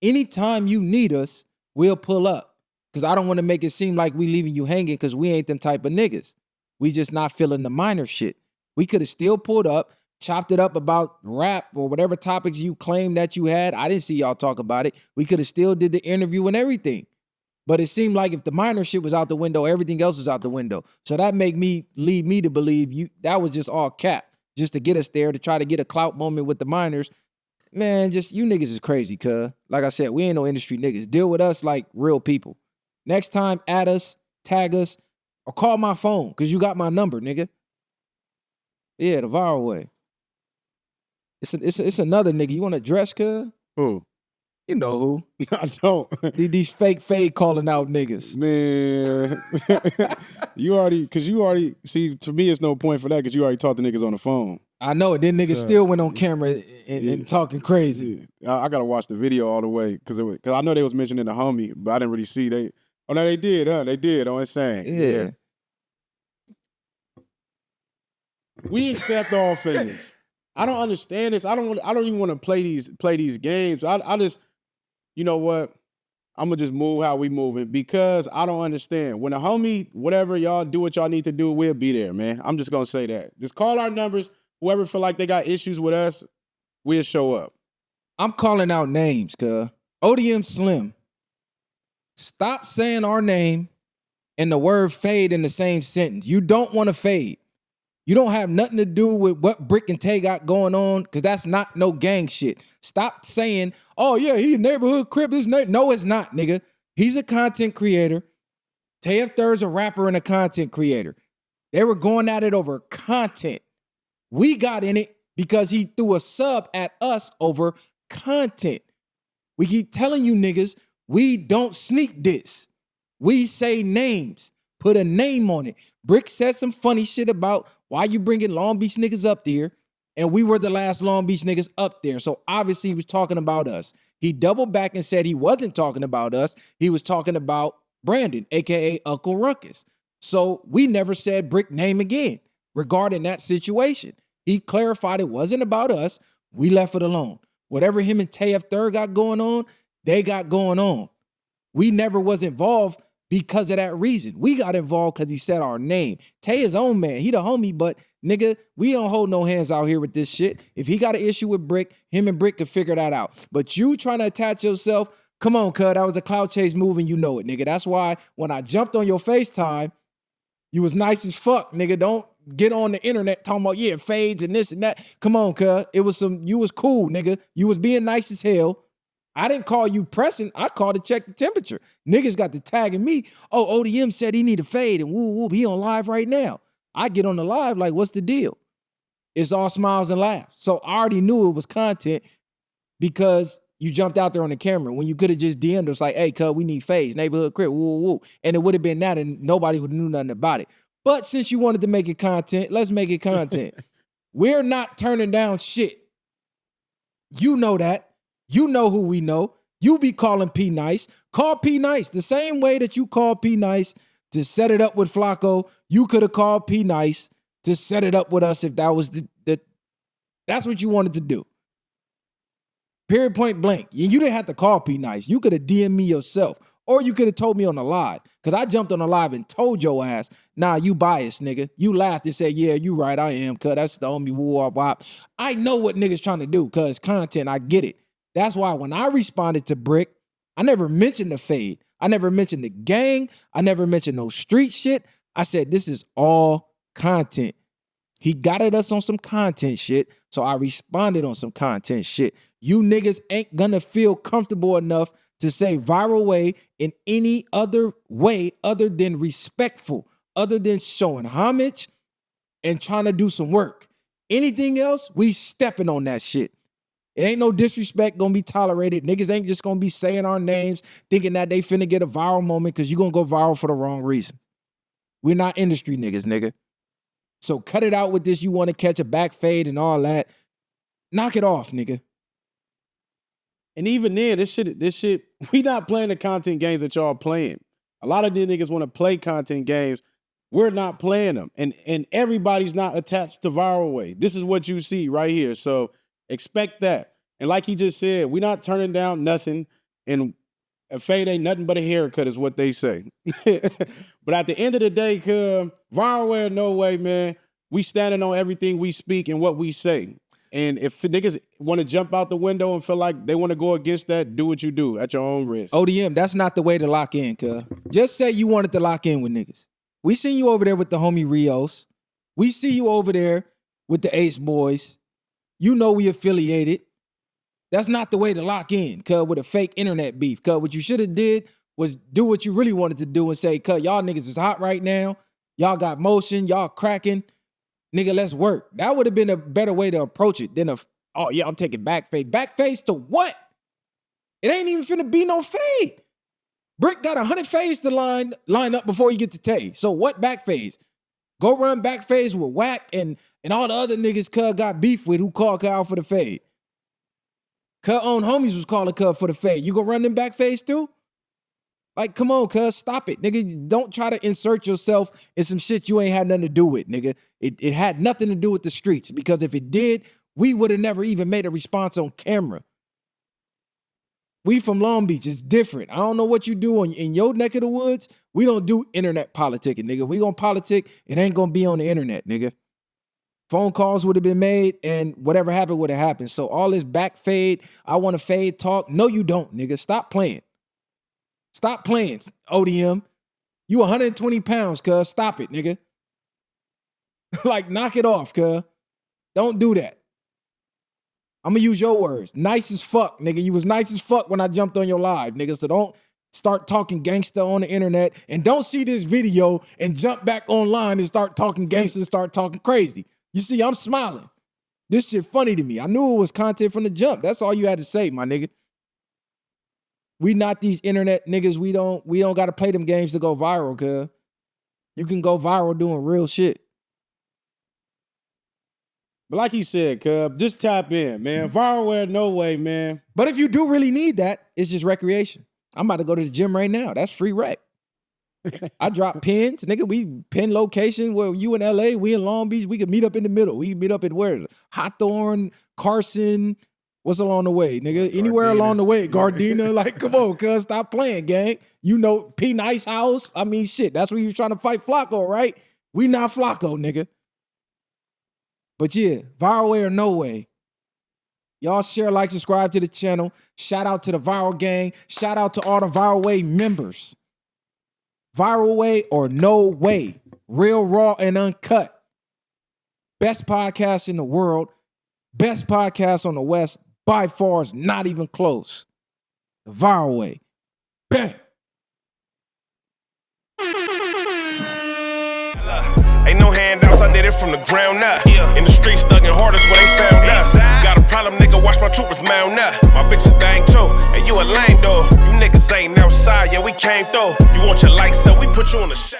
S2: anytime you need us, we'll pull up. Because I don't want to make it seem like we leaving you hanging because we ain't them type of niggas. We just not feeling the minor shit. We could have still pulled up, chopped it up about rap or whatever topics you claim that you had. I didn't see y'all talk about it. We could have still did the interview and everything. But it seemed like if the minor shit was out the window, everything else was out the window. So that lead me to believe that was just all cap, just to get us there, to try to get a clout moment with the minors. Man, just you niggas is crazy, cuz. Like I said, we ain't no industry niggas. Deal with us like real people. Next time, add us, tag us, or call my phone, because you got my number, nigga. Yeah, the viral way. It's another nigga. You want to address, cuz?
S3: Who?
S2: You know who.
S3: I don't.
S2: These fake fade calling out niggas.
S3: Man. you already, see, to me, it's no point for that because you already talked to niggas on the phone.
S2: I know it. Then niggas still went on camera and talking crazy.
S3: Yeah. I got to watch the video all the way because I know they was mentioning the homie, but I didn't really see. Oh, no, they did, huh? They did. I'm saying.
S2: Yeah.
S3: We accept all things. I don't understand this. I don't even want to play these games. I just, you know what? I'm gonna just move how we moving because I don't understand. When a homie, whatever y'all do what y'all need to do, we'll be there, man. I'm just gonna say that. Just call our numbers. Whoever feel like they got issues with us, we'll show up.
S2: I'm calling out names, cuz. ODM Slim. Stop saying our name and the word fade in the same sentence. You don't want to fade. You don't have nothing to do with what Brick and Tay got going on, because that's not no gang shit. Stop saying, oh yeah, he a neighborhood crib. No, it's not, nigga. He's a content creator. Tay Third's a rapper and a content creator. They were going at it over content. We got in it because he threw a sub at us over content. We keep telling you niggas, we don't sneak diss. We say names. Put a name on it. Brick said some funny shit about why you bringing Long Beach niggas up there, and we were the last Long Beach niggas up there. So obviously he was talking about us. He doubled back and said he wasn't talking about us. He was talking about Brandon, aka Uncle Ruckus. So we never said Brick name again regarding that situation. He clarified it wasn't about us. We left it alone. Whatever him and Tay Third got going on, they got going on. We never was involved because of that reason. We got involved because he said our name. Tay his own man. He the homie, but nigga, we don't hold no hands out here with this shit. If he got an issue with Brick, him and Brick could figure that out. But you trying to attach yourself, come on, cuz, that was a cloud chase move and you know it, nigga. That's why when I jumped on your FaceTime, you was nice as fuck, nigga. Don't get on the internet talking about, yeah, fades and this and that. Come on, cuz. You was cool, nigga. You was being nice as hell. I didn't call you pressing. I called to check the temperature. Niggas got to tagging me. Oh, ODM said he need a fade and woo woo. He on live right now. I get on the live like, what's the deal? It's all smiles and laughs. So I already knew it was content because you jumped out there on the camera when you could have just DM'd us like, hey, cuz, we need fades, neighborhood crib, woo woo. And it would have been that and nobody would have knew nothing about it. But since you wanted to make it content, let's make it content. We're not turning down shit. You know that. You know who we know. You be calling P Nice. Call P Nice. The same way that you call P Nice to set it up with Flacco, you could have called P Nice to set it up with us if that was that's what you wanted to do. Period, point blank. You didn't have to call P Nice. You could have DM'd me yourself. Or you could have told me on the live. Because I jumped on the live and told your ass, nah, you biased, nigga. You laughed and said, yeah, you right, I am, cuz that's the homie woo wop wop. I know what niggas trying to do, cuz content, I get it. That's why when I responded to Brick, I never mentioned the fade. I never mentioned the gang. I never mentioned no street shit. I said, this is all content. He got at us on some content shit, so I responded on some content shit. You niggas ain't gonna feel comfortable enough to say viral way in any other way other than respectful, other than showing homage and trying to do some work. Anything else, we stepping on that shit. It ain't no disrespect gonna be tolerated. Niggas ain't just gonna be saying our names, thinking that they finna get a viral moment because you gonna go viral for the wrong reason. We're not industry niggas, nigga. So cut it out with this. You want to catch a back fade and all that. Knock it off, nigga.
S3: And even then, this shit, we not playing the content games that y'all playing. A lot of these niggas want to play content games. We're not playing them. And everybody's not attached to Viral Way. This is what you see right here. So expect that. And like he just said, we not turning down nothing. And a fade ain't nothing but a haircut is what they say. But at the end of the day, Viral Way or no way, man, we standing on everything we speak and what we say. And if niggas want to jump out the window and feel like they want to go against that, do what you do at your own risk.
S2: ODM, that's not the way to lock in, cuz. Just say you wanted to lock in with niggas. We seen you over there with the homie Rios. We see you over there with the Ace Boys. You know we affiliated. That's not the way to lock in, cuz, with a fake internet beef. Cuz what you should have did was do what you really wanted to do and say, cuz, y'all niggas is hot right now. Y'all got motion. Y'all cracking. Nigga, let's work. That would have been a better way to approach it than oh yeah, I'm taking back fade. Back fades to what? It ain't even finna be no fade. Brick got 100 fades to line up before you get to Tay. So what back fades? Go run back fades with Wack and all the other niggas cuz got beef with who called cuz out for the fade. Cuz own homies was calling cuz for the fade. You gonna run them back fades too? Like, come on, cuz, stop it. Nigga, don't try to insert yourself in some shit you ain't had nothing to do with, nigga. It had nothing to do with the streets, because if it did, we would have never even made a response on camera. We from Long Beach. It's different. I don't know what you do in your neck of the woods. We don't do internet politicking, nigga. If we gonna politic, it ain't gonna be on the internet, nigga. Phone calls would have been made and whatever happened would have happened. So all this back fade, I want to fade talk. No, you don't, nigga. Stop playing. Stop playing, ODM. You 120 pounds, cuz. Stop it, nigga. Like, knock it off, cuz. Don't do that. I'm going to use your words. Nice as fuck, nigga. You was nice as fuck when I jumped on your live, nigga. So don't start talking gangster on the internet. And don't see this video and jump back online and start talking gangster and start talking crazy. You see, I'm smiling. This shit funny to me. I knew it was content from the jump. That's all you had to say, my nigga. We not these internet niggas. We don't got to play them games to go viral, cuz. You can go viral doing real shit.
S3: But like he said, cuz, just tap in, man. Viral Way or no way, man.
S2: But if you do really need that, it's just recreation. I'm about to go to the gym right now. That's free rec. I drop pins, nigga. We pin location where you in LA, we in Long Beach. We can meet up in the middle. We can meet up in where? Hawthorne, Carson. What's along the way, nigga? Anywhere along the way. Gardena, like, come on, cuz, stop playing, gang. You know, P. Nice House. I mean, shit, that's where you was trying to fight Flacco, right? We not Flacco, nigga. But yeah, Viral Way or no way. Y'all share, like, subscribe to the channel. Shout out to the Viral Gang. Shout out to all the Viral Way members. Viral Way or no way. Real, raw, and uncut. Best podcast in the world. Best podcast on the West. By far, is not even close. The Viral Way. Bang.
S1: Ain't no handouts, I did it from the ground up. In the streets, thugging hardest where they found us. Got a problem, nigga, watch my troopers mount up. My bitches bang too, and you a lame though. You niggas ain't outside, yeah, we came through. You want your lights up, we put you on the shade.